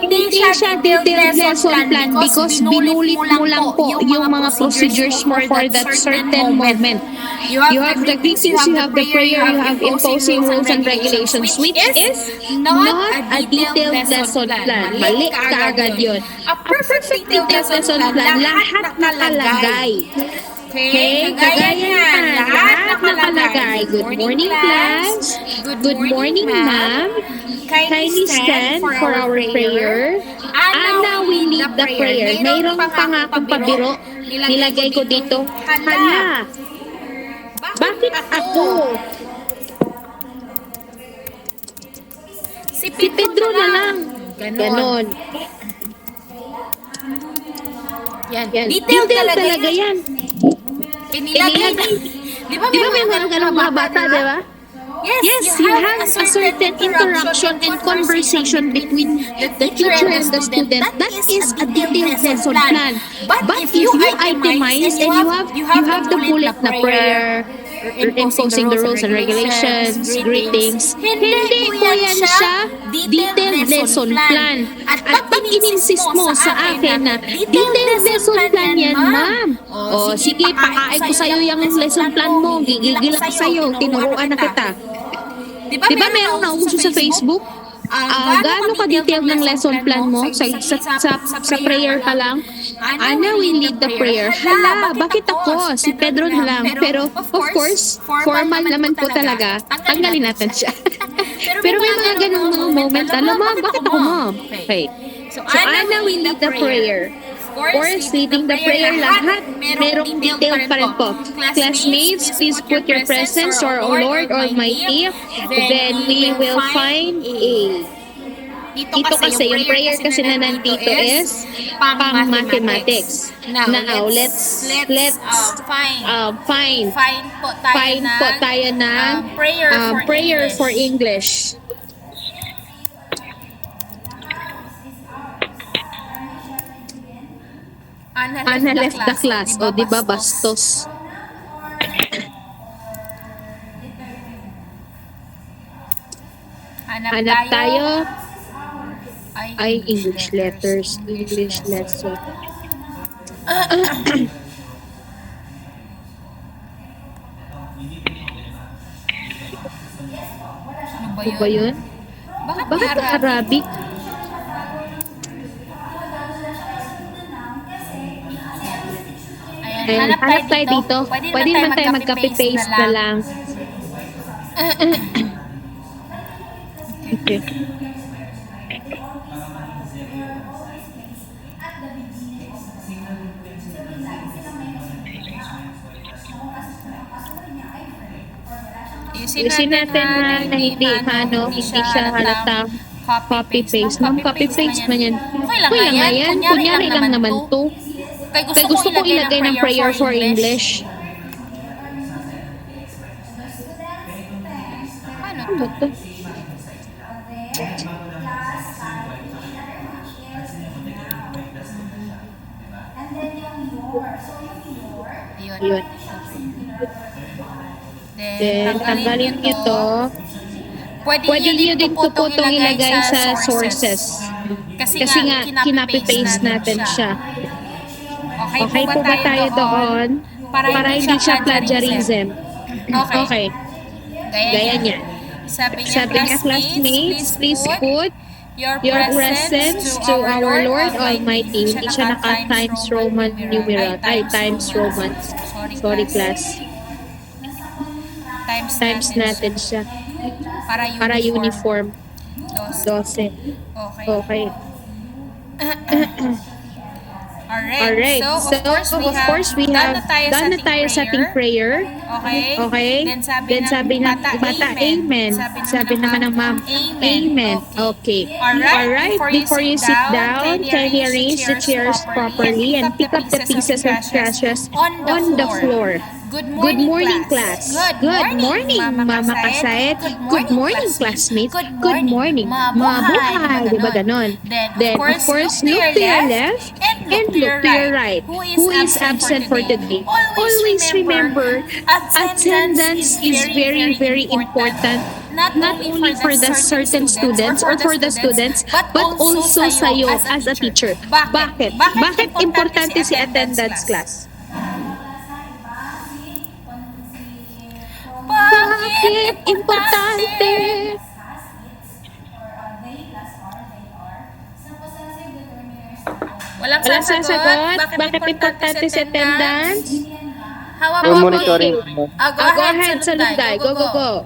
[SPEAKER 4] Hindi siya detailed lesson plan because binulit mo lang po yung mga procedures mo for that certain moment. You have the greetings, you have the prayer, you have imposing rules and regulations, which is not a detailed lesson plan. Mali ka agad yun. A perfect detailed lesson plan, lahat nakalagay. Okay, kagaya yan, lahat nakalagay. Good morning, class. Good morning, ma'am. Kindly stand for our prayer. Anna, we lead the prayer. Mayroon pa nga akong pabiro. Nilagay ko dito. Hala, bakit ako? Si Pedro na lang. Ganon. Yan. Detailed talaga yan. Inilagay. Di ba may mga ganong mga bata, di ba? Yes, you have a certain interaction and conversation between the teacher and the student. That is a detailed lesson plan. But if you itemize and you have the bullet na prayer, imposing the rules and regulations, greetings, hindi po yan siya detailed lesson plan. At pag in-insist mo sa akin na detailed lesson plan yan, ma'am, o sige, pakain ko sa'yo yung lesson plan mo, gigigil ako sa'yo, tinuruan na kita. Di ba meron na uso sa Facebook? Gaano ka-detailed ng lesson plan mo sa prayer pa lang? Anna, we lead the prayer. Hala, bakit ako? Si Pedro na lang. Pero of course, formal naman po talaga. Tanggalin natin siya. Pero may mga ganung mga moment. Alam mo, bakit ako, ma'am? Okay. So Anna, we lead the prayer. Of course, leading the prayer lahat, merong detailed pa rin po. Classmates, please put your presence to our Lord Almighty. Then we will find a... Dito kasi, yung prayer kasi na nandito is pang-mathematics. Now, let's find po tayo ng prayer for English. Anna left the class. O, di ba, bastos. Hanap tayo. Ay, English letters. English lesson. Ano ba yun? Bakit Arabic? Ayan, hanap tayo dito. Pwede naman tayo mag-copy-paste na lang. Okay. Ayusin natin na hindi siya halatang copy-paste. Ma'am, copy-paste man yan. Okay lang nga yan. Kunyari lang naman to. Kaya gusto ko ilagay ng prayer for English. Ano to? Yun. Then, tanggalin ito. Pwede nyo din po itong ilagay sa sources. Kasi nga, kinopy-paste natin siya. Okay po ba tayo doon? Para hindi siya plagiarism. Okay. Gaya niya. Sabi niya, classmates, please put your presence to our Lord Almighty. Hindi siya naka-times Roman numeral. Times Romans. Sorry, class. Times natin siya. Para uniform. 12. Okay. Alright. So, of course, we have done na tayo sa ating prayer. Okay. Then sabi na bata, amen. Sabi naman ng ma'am, amen. Okay. Alright. Before you sit down, kindly arrange the chairs properly and pick up the pieces of trashes on the floor. Good morning, class. Good morning, Mama Kasayet. Good morning, classmates. Good morning, mabuhay. Diba ganon? Then, of course, look to your left and look to your right. Who is absent for today? Always remember, attendance is very, very important
[SPEAKER 2] not only for the certain students or for the students, but also sa'yo as a teacher. Bakit? Bakit importante si attendance class? Bakit importante?
[SPEAKER 4] Walang
[SPEAKER 2] Walang
[SPEAKER 4] sasagot.
[SPEAKER 2] sasagot? Bakit importante si attendance?
[SPEAKER 4] How
[SPEAKER 6] For
[SPEAKER 4] about
[SPEAKER 6] monitoring
[SPEAKER 4] you?
[SPEAKER 6] po.
[SPEAKER 2] Go ahead, Salunday. Go.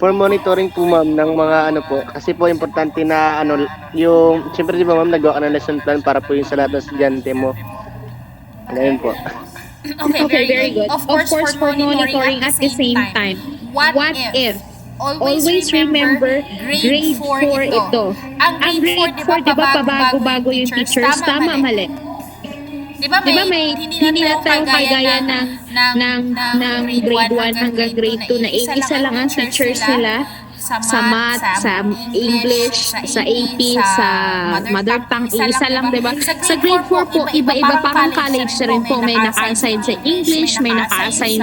[SPEAKER 6] For monitoring po ma'am ng mga ano po, kasi po importante na ano, yung, siyempre di ba ma'am, nagawa ka ng lesson plan para po yung sa lahat ng estudyante mo. Ganyan po.
[SPEAKER 2] Okay, very good. Of course, for monitoring at the same time. What if? Always remember, grade 4 ito. Ang grade 4, di ba, pabago-bago yung teachers? Tama, mali.
[SPEAKER 4] Di ba may
[SPEAKER 2] hindi na tayo kagaya ng grade 1 hanggang grade 2 na isa lang ang teachers nila sa math, sa English, sa AP, sa mother tongue, isa lang, diba? Sa grade 4 po, iba-iba, parang college na rin po. May naka-assign sa English, may naka-assign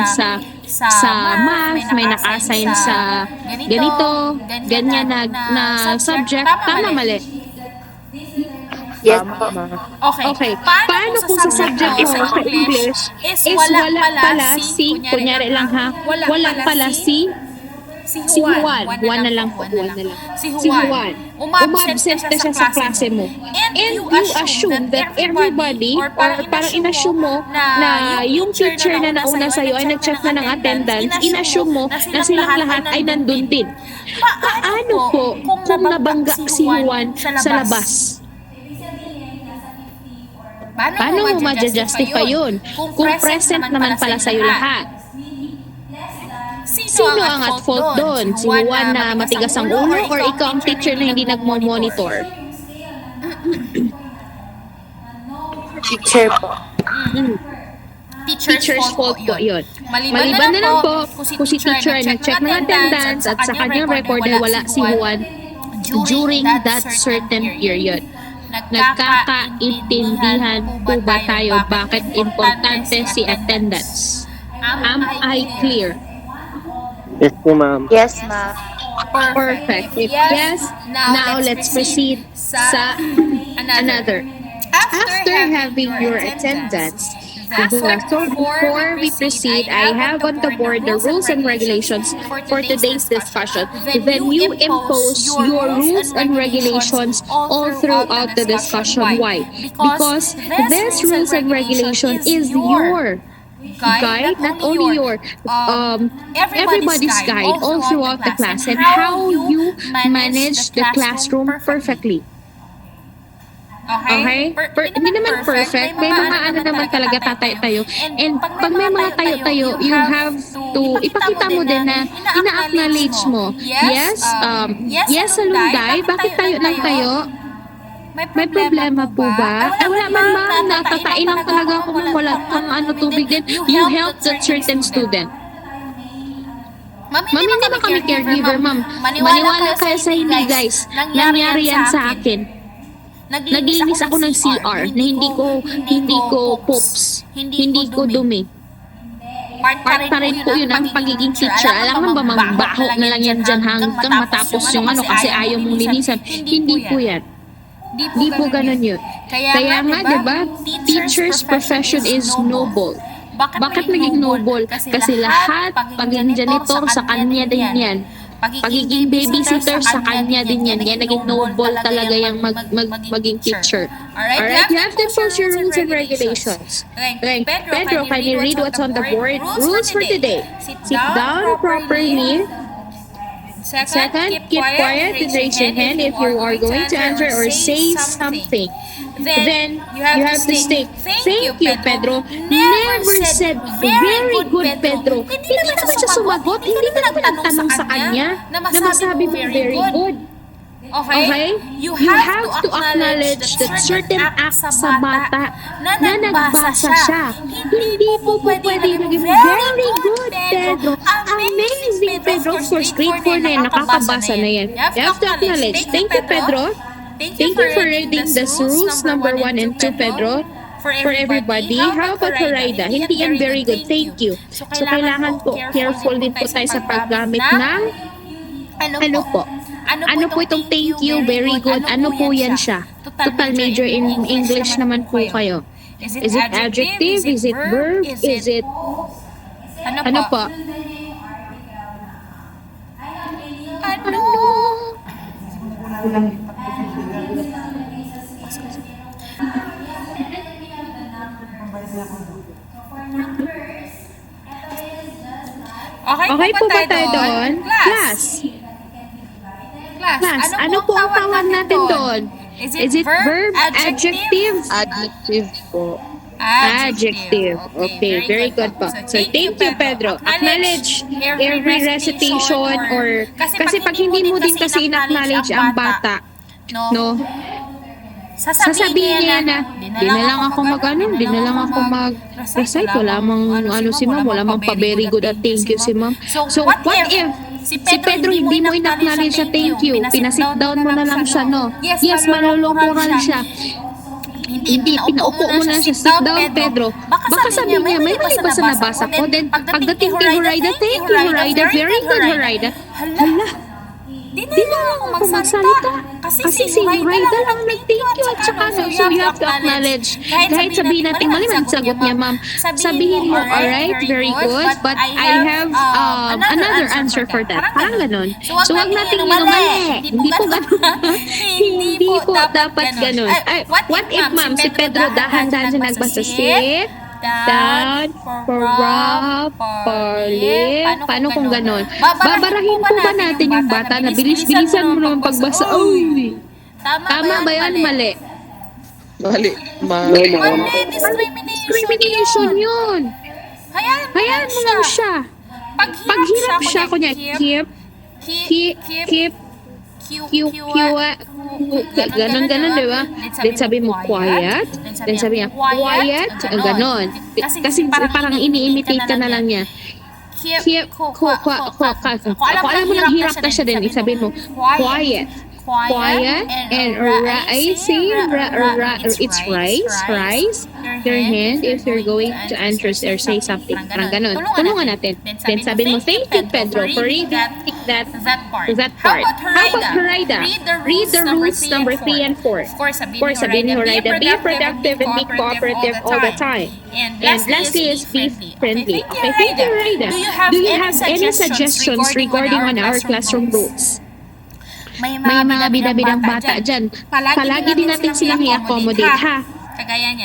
[SPEAKER 2] sa math, may naka-assign sa ganito, ganyan na subject. Tama, mali?
[SPEAKER 3] Yes.
[SPEAKER 4] Okay.
[SPEAKER 2] Paano kung sa subject mo sa English is wala pala si, kunyari lang ha, wala pala si Juan. Juan na lang. Si Juan. Umabsent na siya sa klase mo. And you assume that everybody, or parang in-assume mo na yung teacher na nauna sa'yo ay nag-check na ng attendance, in-assume mo na silang lahat ay nandun din. Paano po kung nabangga si Juan sa labas? Paano mo ma-justify yun? Kung present naman pala sa'yo lahat. Sino ang at fault doon? Si Juan na matigas ang ulo or ikaw ang teacher na hindi nagmo-monitor?
[SPEAKER 3] Teacher po.
[SPEAKER 2] Teacher's fault po yun. Maliban na lang po kung si teacher ay nag-check ng attendance at sa kanyang record ay wala si Juan during that certain period. Nagkakaintindihan po ba tayo bakit importante si attendance? Am I clear?
[SPEAKER 6] Yes po ma'am.
[SPEAKER 3] Yes, ma'am.
[SPEAKER 2] Perfect. If yes, now let's proceed sa another. After having your attendance, before we proceed, I have on the board the rules and regulations for today's discussion. Then you impose your rules and regulations all throughout the discussion. Why? Because this rules and regulation is your guide, not only your everybody's guide all throughout the class and how you manage the classroom perfectly. Okay? Hindi naman perfect. May mga ano naman talaga tatayo-tayo. And pag may mga tayo-tayo, you have to, ipakita mo din na ina-acknowledge mo. Yes, Salunday, bakit tayo ng tayo? May problema po ba? Ay, wala man ma'am, natatain lang talaga ako kung wala kang tubig din. You help that certain student. Ma'am, hindi naman kami caregiver, ma'am. Maniwala kayo sa hindi, guys. Nangyari yan sa akin. Naglinis ako ng CR na hindi ko poops, hindi ko dumi. Part pa rin po yun ang pagiging teacher. Alam mo ba, magbaho na lang yan dyan hanggang matapos yung kasi ayaw mong linisan. Hindi po yan. Di po ganun yun. Kaya nga, diba, teacher's profession is noble. Bakit naging noble? Kasi lahat, pagiging janitor, sa kanya din yan. Pagiging babysitter, sa kanya din yan. Kaya naging noble talaga yung maging teacher. Alright, you have to enforce your rules and regulations. Okay, Pedro, can you read what's on the board? Rules for today. Sit down properly. Second, keep quiet and raise your hand if you are going to answer or say something. Then, you have to say, thank you, Pedro. Never said, very good, Pedro. Hindi naman siya sumagot. Hindi na naman nagtanong sa kanya na masabi mo very good. Okay? You have to acknowledge that certain acts sa bata na nagbasa siya. Hindi po pwede naging very good, Pedro. Amazing, Pedro. Of course, grade 4 na yan. Nakakabasa na yan. You have to acknowledge. Thank you, Pedro. Thank you for reading the rules number 1 and 2, Pedro. For everybody. How about Horaida? Hindi yan very good. Thank you. So, kailangan po, careful din po tayo sa paggamit ng Ano po? Ano po itong thank you, very good? Ano po yan siya? Total major in English naman po kayo. Is it adjective? Is it verb? Is it... Ano po?
[SPEAKER 4] Ano?
[SPEAKER 2] Okay po ba tayo doon? Class, ano po ang tawag natin doon? Is it verb? Adjective?
[SPEAKER 3] Adjective po.
[SPEAKER 2] Adjective. Okay, very good po. So, thank you, Pedro. Acknowledge every recitation or... Kasi pag hindi mo din kasi in-acknowledge ang bata, no? Sasabihin niya na, di na lang ako mag-recite, wala mang si ma'am, wala mang pa-very good at thank you si ma'am. So, what if si Pedro hindi mo in-acknowledge siya thank you, pinasit down mo na lang siya, no? Yes, malulungkuran siya. Hindi, pinaupo mo na siya, sit down, Pedro. Baka sabi niya, may mali ba sa nabasa ko? Then, pagdating kay Horaida, thank you, Horaida, very good, Horaida. Hala, di na lang ako magsalita. Kasi si Horaida lang nag-thank you at saka so you have to acknowledge. Kahit sabihin natin mali, sagot niya, ma'am. Sabihin mo, alright, very good, but I have another answer for that. Parang ganun. So, wag natin yung mali. Hindi po ganun. Hindi po dapat ganun. What if, ma'am, si Pedro dahan-dahan siya nagbasa, sit down, for rough, for lip. Paano kung ganon? Babarahin po ba natin yung bata na bilis-bilisan mo naman pagbasa? Uy! Tama ba yan? Mali.
[SPEAKER 3] Mali.
[SPEAKER 4] Mali,
[SPEAKER 2] Discrimination yun. Hayaan mo lang siya. Paghirap siya, kunya, keep, ganon, di ba? Then sabi mo, quiet. Then sabi niya, quiet. Ganon. Kasi parang ini-imitate ka na lang niya. Keep, kung alam mo nang hirap na siya din, sabihin mo, quiet. Quiet and rise, it's rise your hand if you're going to answer or say something. Parang ganun. Tulungan natin. Then sabi mo, thank you, Pedro, for reading that part. How about Horaida? Read the rules number 3 and 4. Of course, sabi ni Horaida, be productive and be cooperative all the time. And lastly is be friendly. Okay, thank you, Horaida. Do you have any suggestions regarding on our classroom rules? May mga bida-bidang bata dyan. Palagi din natin silang i-accommodate, ha?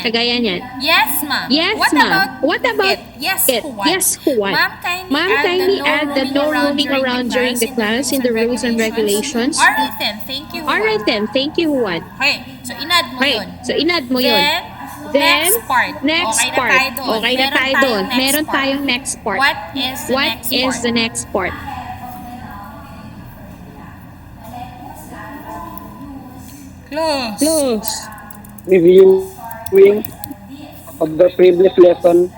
[SPEAKER 2] Kagaya niyan.
[SPEAKER 4] Yes, ma'am.
[SPEAKER 2] Yes, ma'am. What about it? Yes, who what? Ma'am, kindly add the no roaming around during the class in the rules and regulations.
[SPEAKER 4] Alright then, thank you,
[SPEAKER 2] what?
[SPEAKER 4] Okay, so inad mo yun.
[SPEAKER 2] Then,
[SPEAKER 4] next part.
[SPEAKER 2] Okay na tayo doon. Meron tayong next part.
[SPEAKER 4] What
[SPEAKER 2] is the next part? Close.
[SPEAKER 7] Reviewing of the previous lesson.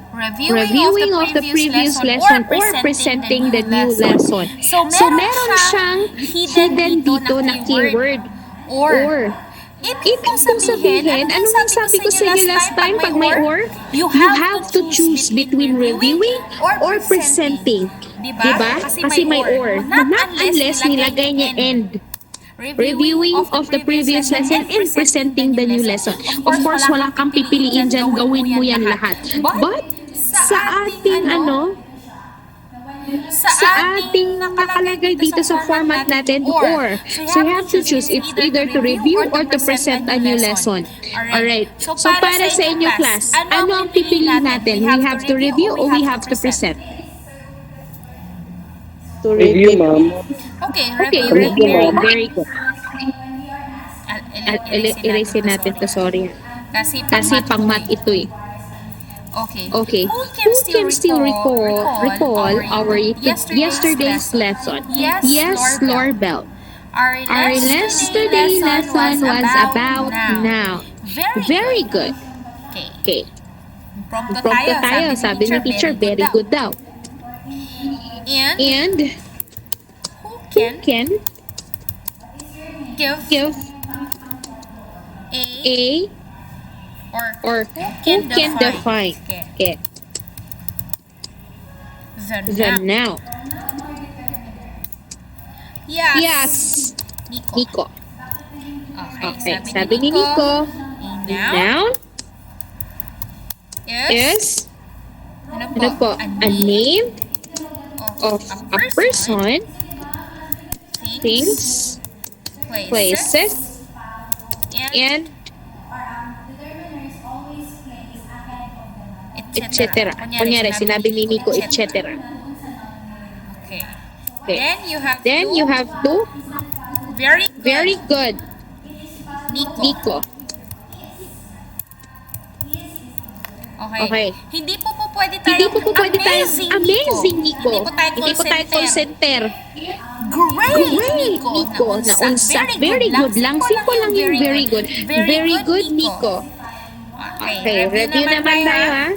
[SPEAKER 2] Reviewing of the previous lesson or presenting the new lesson. So, meron siyang hidden dito na keyword. Or. Ibig kong sabihin, anong nasabi ko sa inyo last time pag may or? You have to choose between reviewing or presenting. Diba? Kasi may or. Not unless nilagay niya end. Reviewing of the previous lesson and presenting the new lesson. Of course, wala kang pipiliin dyan, gawin mo yan lahat. But, sa ating nakalagay dito sa format natin, or. So, you have to choose. It's either to review or to present a new lesson. Alright. So, para sa inyo class, ano ang pipiliin natin? We have to review or we have to present?
[SPEAKER 7] To review, ma'am.
[SPEAKER 4] Okay,
[SPEAKER 2] review. Very good. Erase natin to, sorry. Kasi pang math ito eh. Okay. Who can still recall our yesterday's lesson? Yes, Lorbel. Our yesterday lesson was about now. Very good. Okay. Prompto tayo. Sabi ni teacher, very good daw. And who can give a or who can define the now. Yes.
[SPEAKER 4] Nico.
[SPEAKER 2] Nico.
[SPEAKER 4] Okay,
[SPEAKER 2] Okay, sabi ni Nico,
[SPEAKER 4] a
[SPEAKER 2] a
[SPEAKER 4] noun
[SPEAKER 2] noun
[SPEAKER 4] is,
[SPEAKER 2] is, ano po, a name of a person, things, places, and etc. Kunyari, sinabi ni Nico, etc.
[SPEAKER 4] Okay.
[SPEAKER 2] Okay.
[SPEAKER 4] Then you have to,
[SPEAKER 2] Very good,
[SPEAKER 4] Nico.
[SPEAKER 2] Nico. Okay.
[SPEAKER 4] Hindi po pwede
[SPEAKER 2] Hindi
[SPEAKER 4] tayong
[SPEAKER 2] po pwede tayong amazing, Nico.
[SPEAKER 4] Hindi po tayo
[SPEAKER 2] Call center.
[SPEAKER 4] Great,
[SPEAKER 2] Nico. Naunsa. Very good lang. Simple lang yung very good. Very good, Nico. Okay, review naman tayo, ha?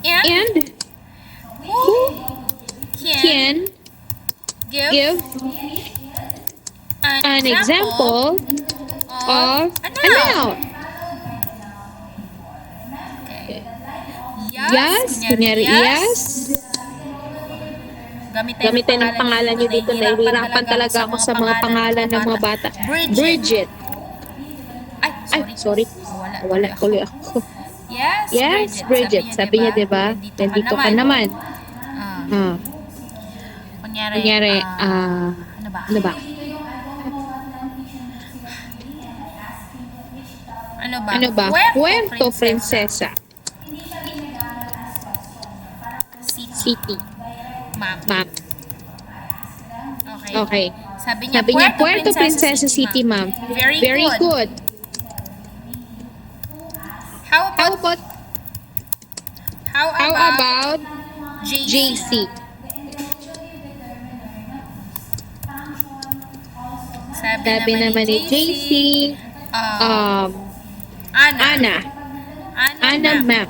[SPEAKER 2] And
[SPEAKER 4] who
[SPEAKER 2] can give an example of a noun. Yes, kunyari yes. Gamitin ang pangalan nyo dito. Nahihirapan talaga ako sa mga pangalan ng mga bata. Bridget. Ay, sorry. Wala tuloy ako. Yes, Bridget. Sabi niya, diba? Nandito ka naman. Kunyari, ano ba? Ano ba? Puerto Princesa City. Ma'am. Okay.
[SPEAKER 4] Sabi
[SPEAKER 2] Sabi niya, Puerto Princesa City, ma'am. Very good.
[SPEAKER 4] How
[SPEAKER 2] How about
[SPEAKER 4] JC?
[SPEAKER 2] JC? Sabi naman ni JC,
[SPEAKER 4] Ana.
[SPEAKER 2] Ana, ma'am.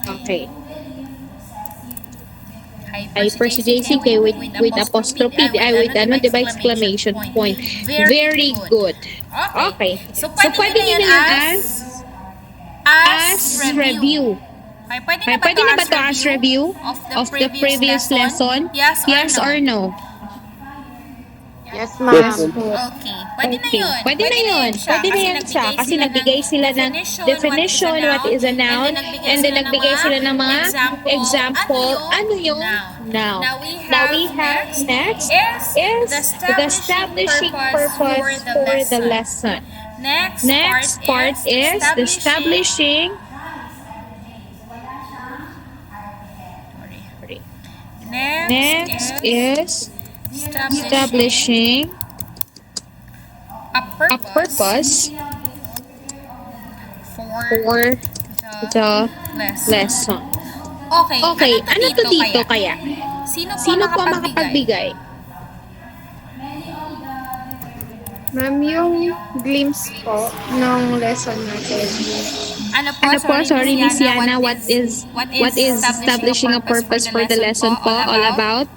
[SPEAKER 2] Okay. Hyper si JC kay with apostrophe, with ano, diba, exclamation point. Very good. Okay.
[SPEAKER 4] So,
[SPEAKER 2] So, pwede nyo na yun as review.
[SPEAKER 4] Ay,
[SPEAKER 2] Pwede na ba to as review of the previous lesson? Yes or no?
[SPEAKER 3] Yes,
[SPEAKER 7] Yes,
[SPEAKER 3] ma'am.
[SPEAKER 4] Okay. Pwede na
[SPEAKER 2] Okay.
[SPEAKER 4] yun.
[SPEAKER 2] Pwede na yun siya. Kasi nagbigay sila ng definition, what is a noun, and then nagbigay sila ng mga example. Ano yung noun? Now we have next is the establishing purpose for the lesson. Next part is the establishing. Next is establishing
[SPEAKER 4] a
[SPEAKER 2] a purpose for the lesson. Okay, ano to dito kaya? Sino po ang makapagbigay?
[SPEAKER 5] Ma'am, yung glimpse po ng lesson natin.
[SPEAKER 4] Ano
[SPEAKER 2] po, sorry Miss Yana, what is establishing a purpose for the lesson po all about?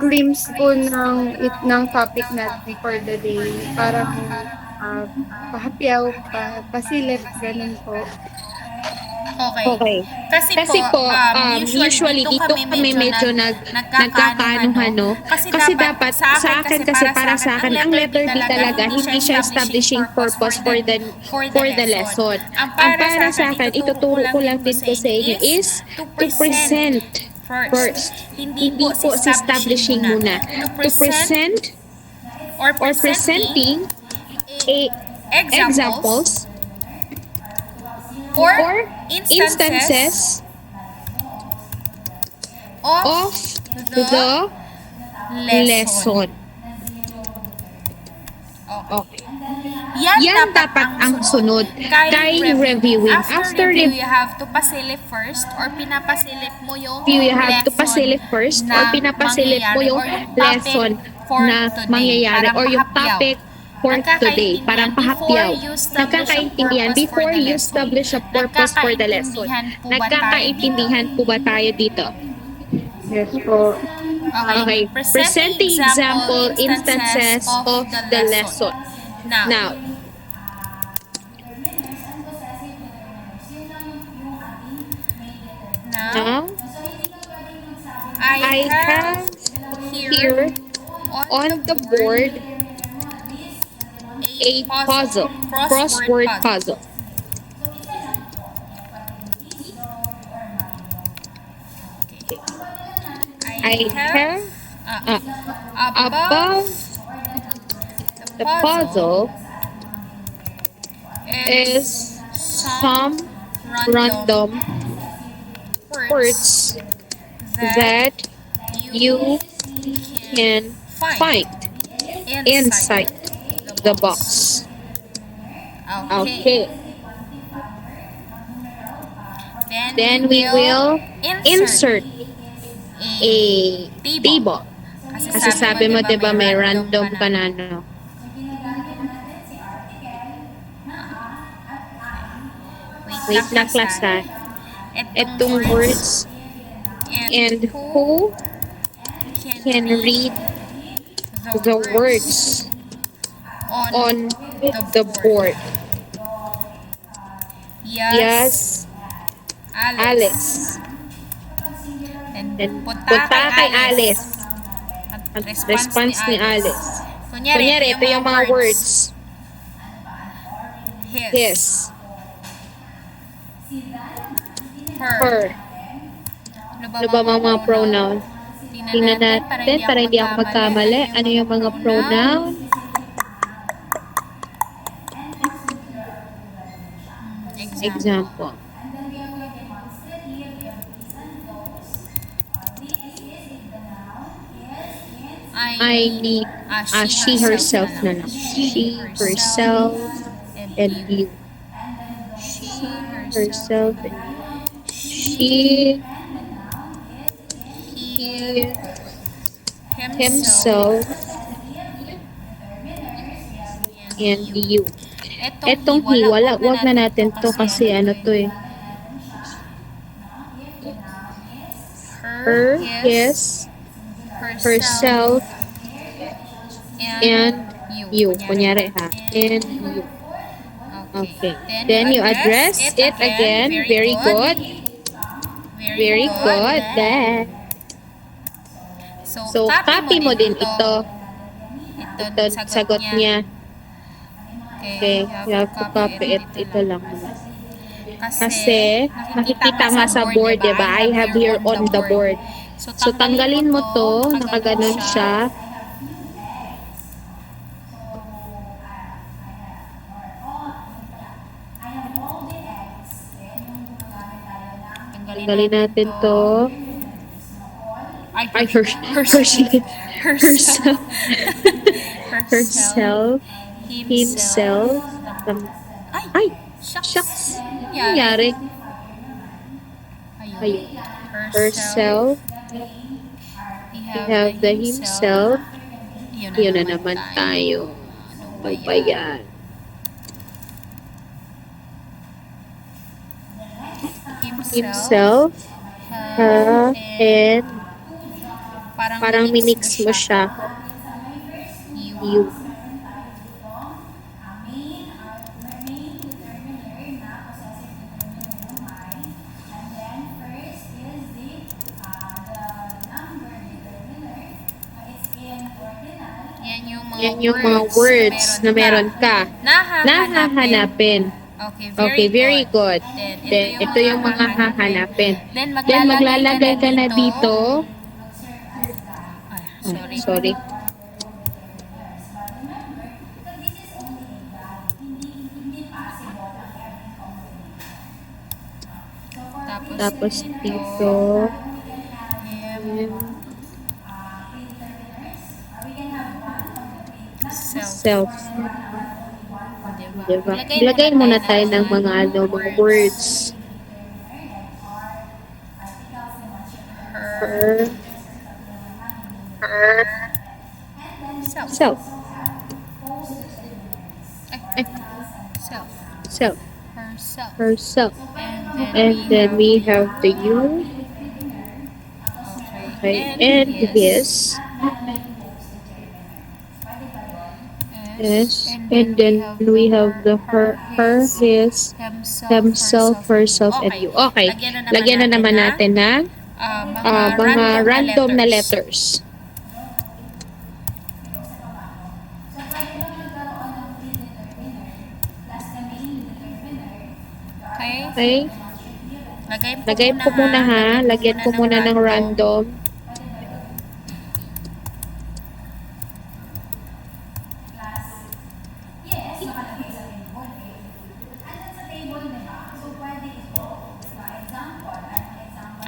[SPEAKER 5] Glimpse po ng topic natin for the day. Parang pahapyaw, pasilip, ganun po.
[SPEAKER 4] Okay.
[SPEAKER 2] Kasi po, usually dito kami medyo nagkakaanuhan, no? Kasi dapat sa akin, kasi para sa akin, ang letter B talaga, hindi siya establishing purpose for the lesson. Ang para sa akin, ituturo ko lang din ko sa inyo is to present first. Hindi po si establishing muna. To present or presenting examples or instances of the lesson. Okay. Yan dapat ang sunod kay reviewing. After review,
[SPEAKER 4] you have to pasilip first or pinapasilip mo yung
[SPEAKER 2] you have to pasilip first or pinapasilip mo yung lesson na mangyayari or yung topic for today. Parang pahapyaw. Nagkakaintindihan before you establish a purpose for the lesson. Nagkakaintindihan po ba tayo dito?
[SPEAKER 5] Yes po.
[SPEAKER 2] Okay. Presenting example instances of the lesson. Now, Now, I have here on the board a puzzle, crossword puzzle. I have above the puzzle is some random words that you can find inside the box. Okay. Then we will insert a table. Kasi sabi mo, diba, may random ka na, no? Wait na, class, ha? Itong words and who can read the words on the board. Yes, Alice. And punta kay Alice. Ang response ni Alice. Kunyari, ito yung mga words. His. Her. Ano ba mga pronoun? Tingnan natin para hindi ako magkamali. Ano yung mga pronoun? Example. I need she herself na lang. She, herself, and you. She, herself, and you. She, he, himself, and you. Etong he, wag na natin to kasi ano to eh. Her, his, herself, and you. Kunyari ha. And you. Okay. Then you address it again. Very good. Very good. Then. So, copy mo din ito. Ito, sagot niya. Okay. You have to copy it. Ito lang. Kasi, nakikita nga sa board, diba? I have here on the board. So, tanggalin mo to. Nakaganon siya. Tanggalin natin to. Ay, herself. Herself. Himself. Ay, shucks. Nangyari. Ayun. Herself. We have the himself. Yun na naman tayo. Ano ba yan? Himself. Her. And parang minix mo siya. You. Yan yung mga words na meron ka nahahanapin. Okay, very good. Then, ito yung mga hahanapin. Then, maglalagay ka na dito. Sorry. Tapos dito. Self. Diba? Ilagay muna tayo ng mga words. Her. Self. Herself. And then we have the you. Okay. And his. S, and then we have the her, his, himself, herself, and you. Okay, lagyan na naman natin ng mga random na letters.
[SPEAKER 4] Okay?
[SPEAKER 2] Okay? Lagay ko muna ha. Lagyan ko muna ng random.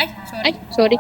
[SPEAKER 4] Ay, sorry.
[SPEAKER 2] Ay, sorry.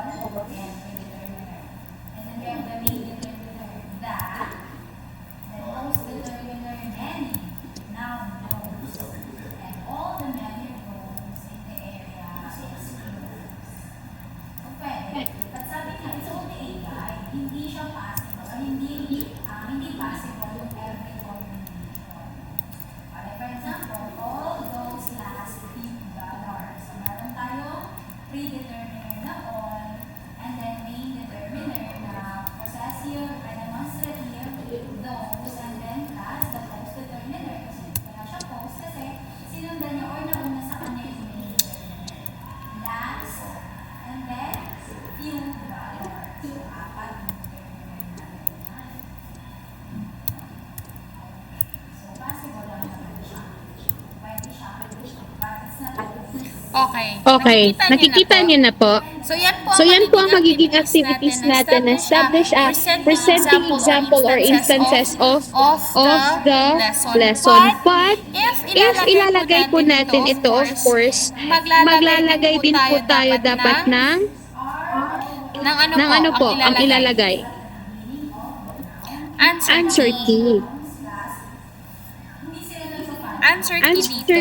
[SPEAKER 2] Okay, nakikita niyo na po.
[SPEAKER 4] So
[SPEAKER 2] yan po ang magiging activities natin na establish a presenting example or instances of the lesson. But if ilalagay po natin ito, of course, maglalagay din po tayo dapat ng ano po ang ilalagay? Answer key.
[SPEAKER 4] Answer key dito.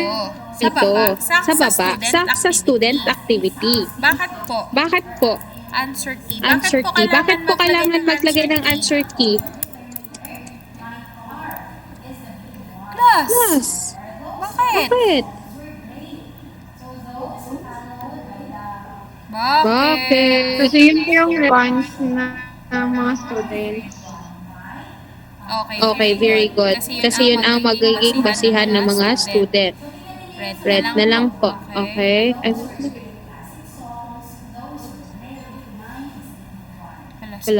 [SPEAKER 4] Sa baba,
[SPEAKER 2] sa student activity.
[SPEAKER 4] Bakit po? Answer key.
[SPEAKER 2] Bakit po kailangan maglagay ng answer key? Class. Bakit?
[SPEAKER 5] Kasi yun po yung response ng mga students.
[SPEAKER 2] Okay, very good. Kasi yun ang magiging basihan ng mga student. Red na lang po. Okay?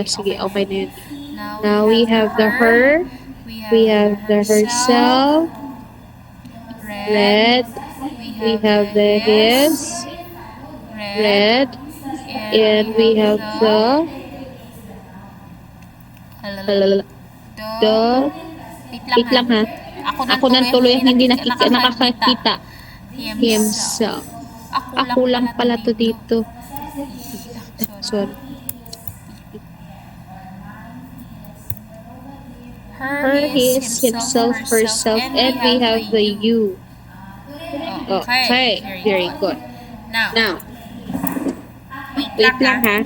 [SPEAKER 2] Sige, okay na yun. Now we have the her. We have the herself. Red. We have the his. Red. And we have the wait lang ha. Ako nang tuloy hindi nakakakita. Himself. Ako lang pala to dito. Sorry. Her, his, himself, herself, and we have the you. Okay, very good. Now, wait lang ha.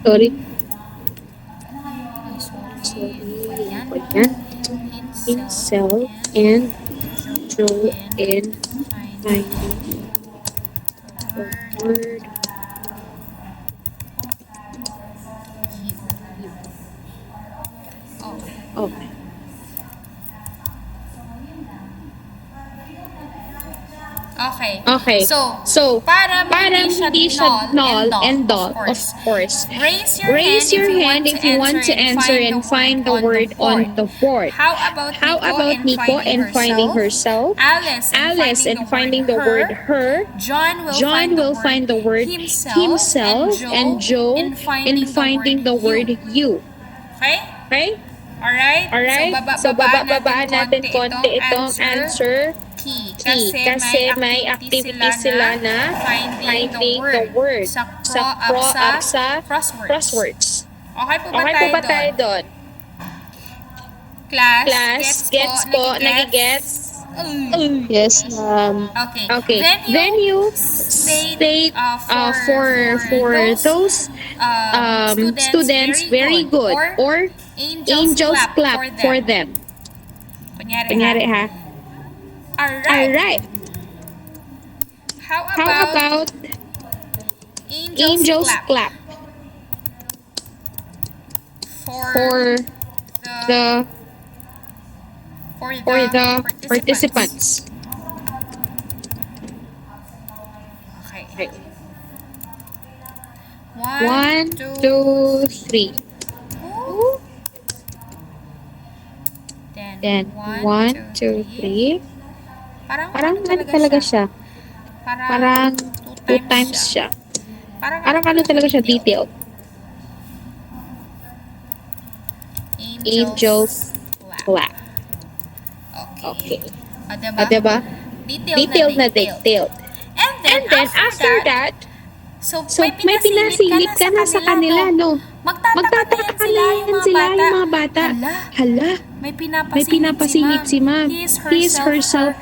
[SPEAKER 2] Sorry. Ayan. Himself and Joe in finding the word Okay.
[SPEAKER 4] Okay.
[SPEAKER 2] Okay. So,
[SPEAKER 4] para
[SPEAKER 2] para hindi siya null and all, of course, raise your hand if you want to answer and find the word on the board.
[SPEAKER 4] How about
[SPEAKER 2] Nico and finding herself?
[SPEAKER 4] Alice and finding the word
[SPEAKER 2] her.
[SPEAKER 4] John
[SPEAKER 2] Will find the word himself, and Joe in finding the word you.
[SPEAKER 4] Okay?
[SPEAKER 2] Okay?
[SPEAKER 4] Alright?
[SPEAKER 2] So, babaan natin konti itong answer
[SPEAKER 4] key.
[SPEAKER 2] Kasi may activity sila na finding the word sa crosswords.
[SPEAKER 4] Okay po
[SPEAKER 2] Okay
[SPEAKER 4] ba
[SPEAKER 2] po ba
[SPEAKER 4] tayo
[SPEAKER 2] tayo
[SPEAKER 4] doon?
[SPEAKER 2] doon?
[SPEAKER 4] Class,
[SPEAKER 2] Gets po, nagigets?
[SPEAKER 7] Yes, ma'am.
[SPEAKER 4] Okay.
[SPEAKER 2] Then you state for those students very good or angels clap for them. Kunyari ha. Alright.
[SPEAKER 4] How
[SPEAKER 2] How about angels clap for the participants?
[SPEAKER 4] Okay.
[SPEAKER 2] One, two, three. Then one, two, three. Parang ano talaga siya? Parang two times siya. Parang ano talaga siya, detailed. Angels clap. Okay. Diba? Detailed na detailed. And then after that, so may pinasilip ka na sa kanila, no? Magtataka sila yung mga bata. Hala,
[SPEAKER 4] may
[SPEAKER 2] may pinapasilip si ma'am. He is herself,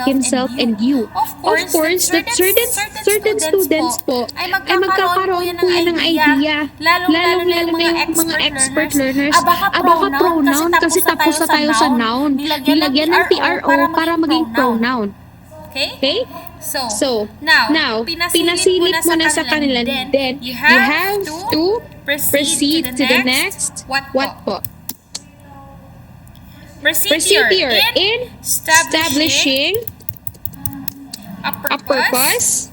[SPEAKER 2] himself, and you. Of course, that certain students po ay magkakaroon po yan ng idea. Lalong na yung mga expert learners. Baka pronoun kasi tapos na tayo sa noun. Nilagyan ng TRO para maging pronoun. Okay? So, now, pinasilip mo na sa kanila. Then, you have to proceed to the next. What po? Procedure in establishing a purpose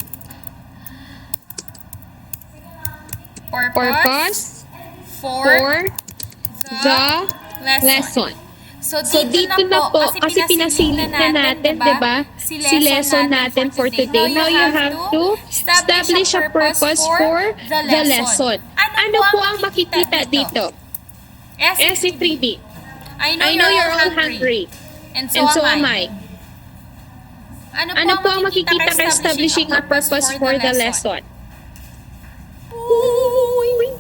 [SPEAKER 2] for the lesson.
[SPEAKER 4] So
[SPEAKER 2] dito na po, kasi pinasilip na natin, diba? Si lesson natin for today. Now you have to establish a purpose for the lesson. Ano po ang makikita dito? SC3B. I know you're all hungry. And so am I. Ano po ang makikita ka establishing a purpose for the lesson?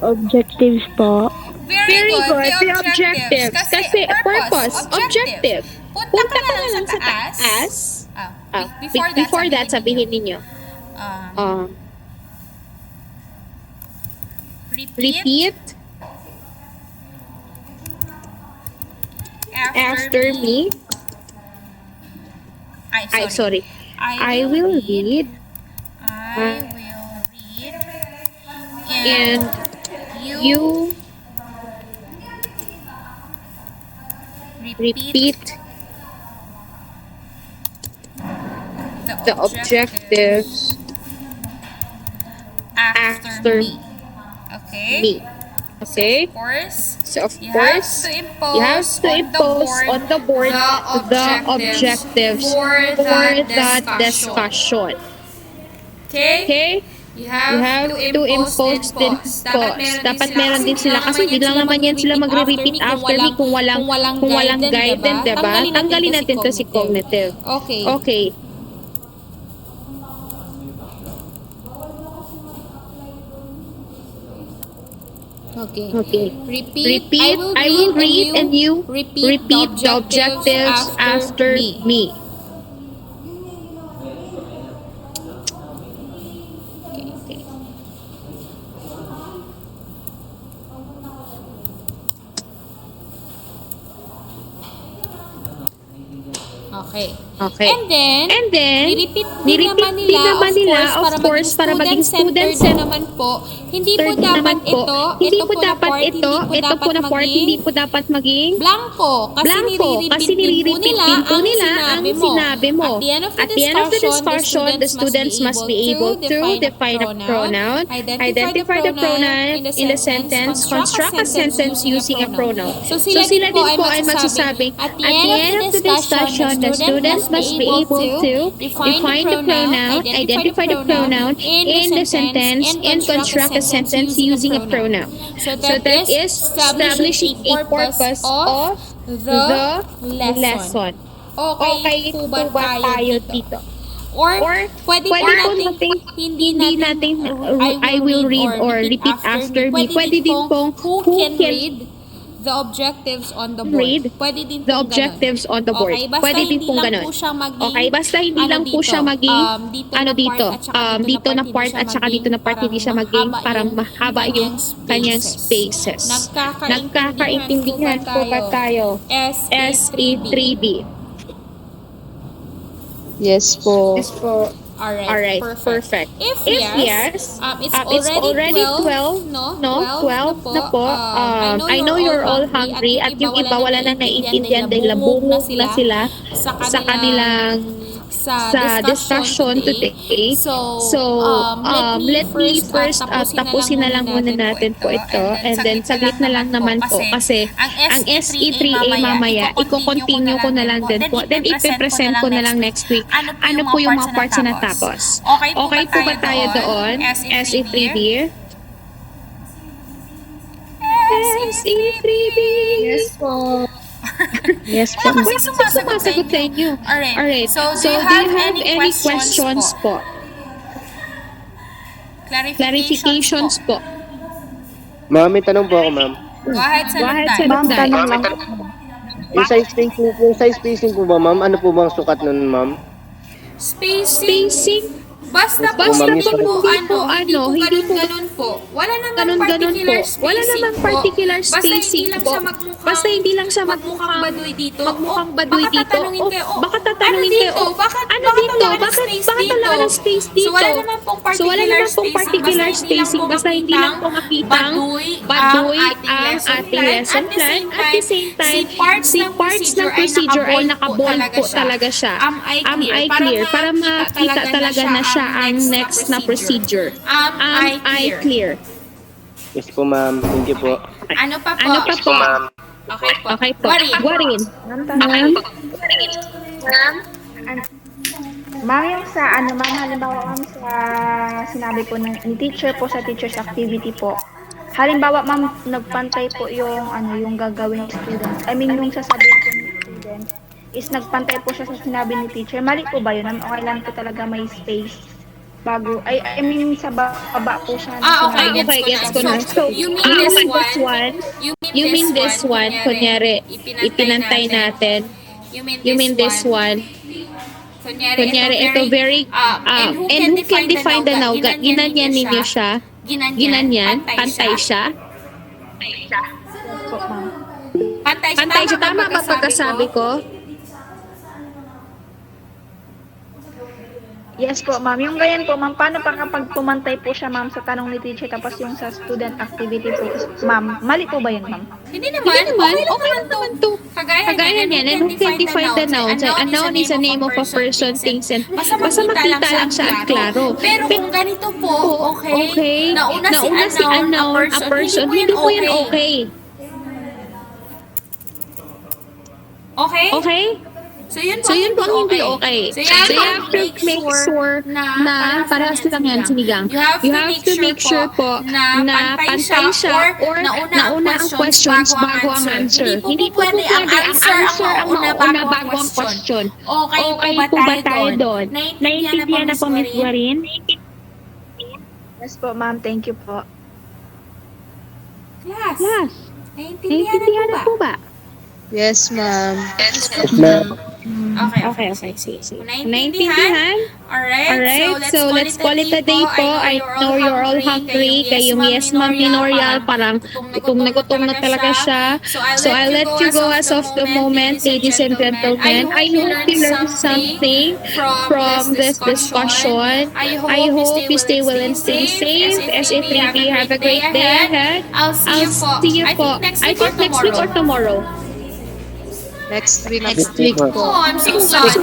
[SPEAKER 7] Objectives po.
[SPEAKER 2] Very good. The objectives. Kasi purpose, objective. Punta ka na lang sa taas. Before that, sabihin ninyo. Repeat after me. Sorry. I will read. And you repeat the objectives after me. Okay? So of course, you have to impose on the board the objectives for that discussion. Okay? You have to impose din po. Dapat meron din sila kasi hindi lang naman yan sila magre-repeat after me kung walang guide din, diba? Tanggalin natin to si cognitive. Okay. Repeat. I will read and you repeat the objectives after me.
[SPEAKER 4] Okay.
[SPEAKER 2] Okay.
[SPEAKER 4] And then,
[SPEAKER 2] ni-repeat
[SPEAKER 4] nirepeat
[SPEAKER 2] din naman nila, of course, para maging student
[SPEAKER 4] din naman po. Hindi po dapat ito,
[SPEAKER 2] hindi
[SPEAKER 4] ito
[SPEAKER 2] po dapat ito po na part, hindi po dapat maging
[SPEAKER 4] blanco. Kasi nire-repeat din po nila ang sinabi mo. At the end of the discussion, the students must be able to define a pronoun, identify the pronoun in the sentence, construct a sentence using a pronoun. So sila din po ay magsasabing, at the end of the discussion, the students must be able to define the pronoun, identify the pronoun in the sentence, and construct a sentence using a pronoun. So that is establishing a purpose of the lesson. Okay po ba tayo dito? Or pwede po natin, hindi natin, I will read or repeat after me. Pwede din pong who can read the objectives on the board. Pwede din
[SPEAKER 2] the objectives on the board.
[SPEAKER 4] Okay, basta
[SPEAKER 2] Pwede din
[SPEAKER 4] hindi
[SPEAKER 2] pong
[SPEAKER 4] lang
[SPEAKER 2] ganun.
[SPEAKER 4] po siya maging,
[SPEAKER 2] Okay, basta hindi lang po siya maging dito na part at saka dito na part, hindi siya maging parang mahaba yung kanyang spaces. Nagkakaintindihan po ba tayo? SE3B.
[SPEAKER 7] Yes po.
[SPEAKER 5] Yes po.
[SPEAKER 2] Alright, perfect.
[SPEAKER 4] If
[SPEAKER 2] yes,
[SPEAKER 4] it's already 12, no? 12
[SPEAKER 2] na po. I know you're all hungry at yung iba wala nang naiintindihan dahil labungog na sila sa kanilang sa discussion today. So, let me first tapusin na lang muna natin po ito, and then saglit na lang naman po kasi ang SE3A mamaya i-continue ko na lang din po, then ipipresent ko na lang next week ano po yung mga parts na natapos. Okay po ba tayo doon? SE3B? SE3B!
[SPEAKER 5] Yes po.
[SPEAKER 7] Yes po.
[SPEAKER 2] Wait, sumasagot sa inyo. Alright. So, do you have any questions po? Clarifications po.
[SPEAKER 6] Ma'am, may tanong po ako, ma'am.
[SPEAKER 4] Go ahead,
[SPEAKER 7] Ma'am,
[SPEAKER 4] Salutay.
[SPEAKER 7] tanong lang.
[SPEAKER 6] Yung size spacing po ba, ma'am? Ano po bang sukat nun, ma'am?
[SPEAKER 4] Spacing. Basta po,
[SPEAKER 6] Basta
[SPEAKER 4] hindi
[SPEAKER 6] po,
[SPEAKER 4] po, hindi po ganun po. Wala namang particular spacing
[SPEAKER 2] Wala namang particular
[SPEAKER 4] po.
[SPEAKER 2] spacing po. Basta hindi lang siya
[SPEAKER 4] magmukhang baduy dito.
[SPEAKER 2] magmukhang baduy
[SPEAKER 4] Baka
[SPEAKER 2] dito.
[SPEAKER 4] tatanungin kayo,
[SPEAKER 2] Baka tatanungin kayo,
[SPEAKER 4] bakit
[SPEAKER 2] ano dito? Bakit wala ng space dito?
[SPEAKER 4] So wala naman pong particular spacing.
[SPEAKER 2] Basta hindi lang po makitang baduy ang ating lesson plan. At the same time, si parts ng procedure ay nakabold po talaga siya. Am I clear? Para makita talaga na siya ang next na procedure.
[SPEAKER 4] Am I clear?
[SPEAKER 6] Yes po, ma'am. Thank you po.
[SPEAKER 4] Ano pa po?
[SPEAKER 2] Ano pa po?
[SPEAKER 4] Okay po.
[SPEAKER 2] Okay po. Warin.
[SPEAKER 8] Ma'am, yung sa halimbawa ma'am sa sinabi po ni teacher po sa teacher's activity po. Halimbawa ma'am, nagpantay po yung yung gagawin ng students. I mean yung sasabihin po ng student is nagpantay po siya sa sinabi ni teacher. Mali po ba yun? Okay lang po talaga may space bago. I mean sa baba po siya.
[SPEAKER 4] Okay,
[SPEAKER 2] Gets ko na. So,
[SPEAKER 4] you mean this one?
[SPEAKER 2] You mean this one? Kunyari, ipinantay natin. You mean this one? Kunyari, ito very, and who can define the now? Ginanyan ninyo siya? Ginanyan? Pantay siya? Pantay siya. Tama ba pagkasabi ko?
[SPEAKER 8] Yes po, ma'am. Yung ganyan po, ma'am, paano pa kapag pumantay po siya, ma'am, sa tanong ni teacher tapos yung sa student activity po, ma'am, mali po ba yun, ma'am?
[SPEAKER 4] Hindi naman.
[SPEAKER 2] Okay lang naman to. Kagaya niyan, and who can define the noun? A noun is a name of a person, things, and basta makita lang siya at klaro.
[SPEAKER 4] Pero kung ganito po,
[SPEAKER 2] Okay.
[SPEAKER 4] nauna
[SPEAKER 2] si unknown, a person, hindi po yan okay.
[SPEAKER 4] Okay? So yun po ang
[SPEAKER 2] hindi okay.
[SPEAKER 4] So
[SPEAKER 2] you have to make sure na parehas lang yan, sinigang. You have to make sure po na pantay siya or nauna ang questions bago ang answer. Hindi po pwede ang answer ang mauna bago ang question. Okay po ba tayo doon? Naiintindihan na po, Miss Guarin?
[SPEAKER 8] Yes po, ma'am. Thank you po.
[SPEAKER 4] Class.
[SPEAKER 2] Naiintindihan na po ba?
[SPEAKER 7] Yes, ma'am.
[SPEAKER 6] Yes, ma'am.
[SPEAKER 4] Okay.
[SPEAKER 2] Sige.
[SPEAKER 4] Naintindihan?
[SPEAKER 2] Alright, so let's call it a day po. I know you're all hungry. Kayong yes, Ma'am Minorial, parang gutom na talaga siya. So I'll let you go as of the moment, ladies and gentlemen. I hope you learned something from this discussion. I hope you stay well and stay safe. SA3B, have a great day ahead.
[SPEAKER 4] I'll see you po.
[SPEAKER 2] I think next week or tomorrow.
[SPEAKER 3] Next week.
[SPEAKER 6] po.
[SPEAKER 4] Oh, I'm so sad.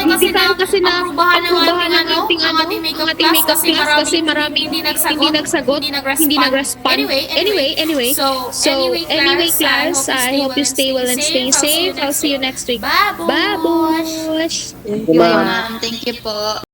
[SPEAKER 4] Hindi kayo kasi na aprubahan ng ating makeup class kasi maraming hindi nagsagot, hindi nag-respond.
[SPEAKER 2] Anyway,
[SPEAKER 4] So,
[SPEAKER 2] anyway, class, I hope you stay well and stay safe. I'll see you next week.
[SPEAKER 4] Babush!
[SPEAKER 2] Babush!
[SPEAKER 6] Thank you, ma'am.
[SPEAKER 3] Thank you po.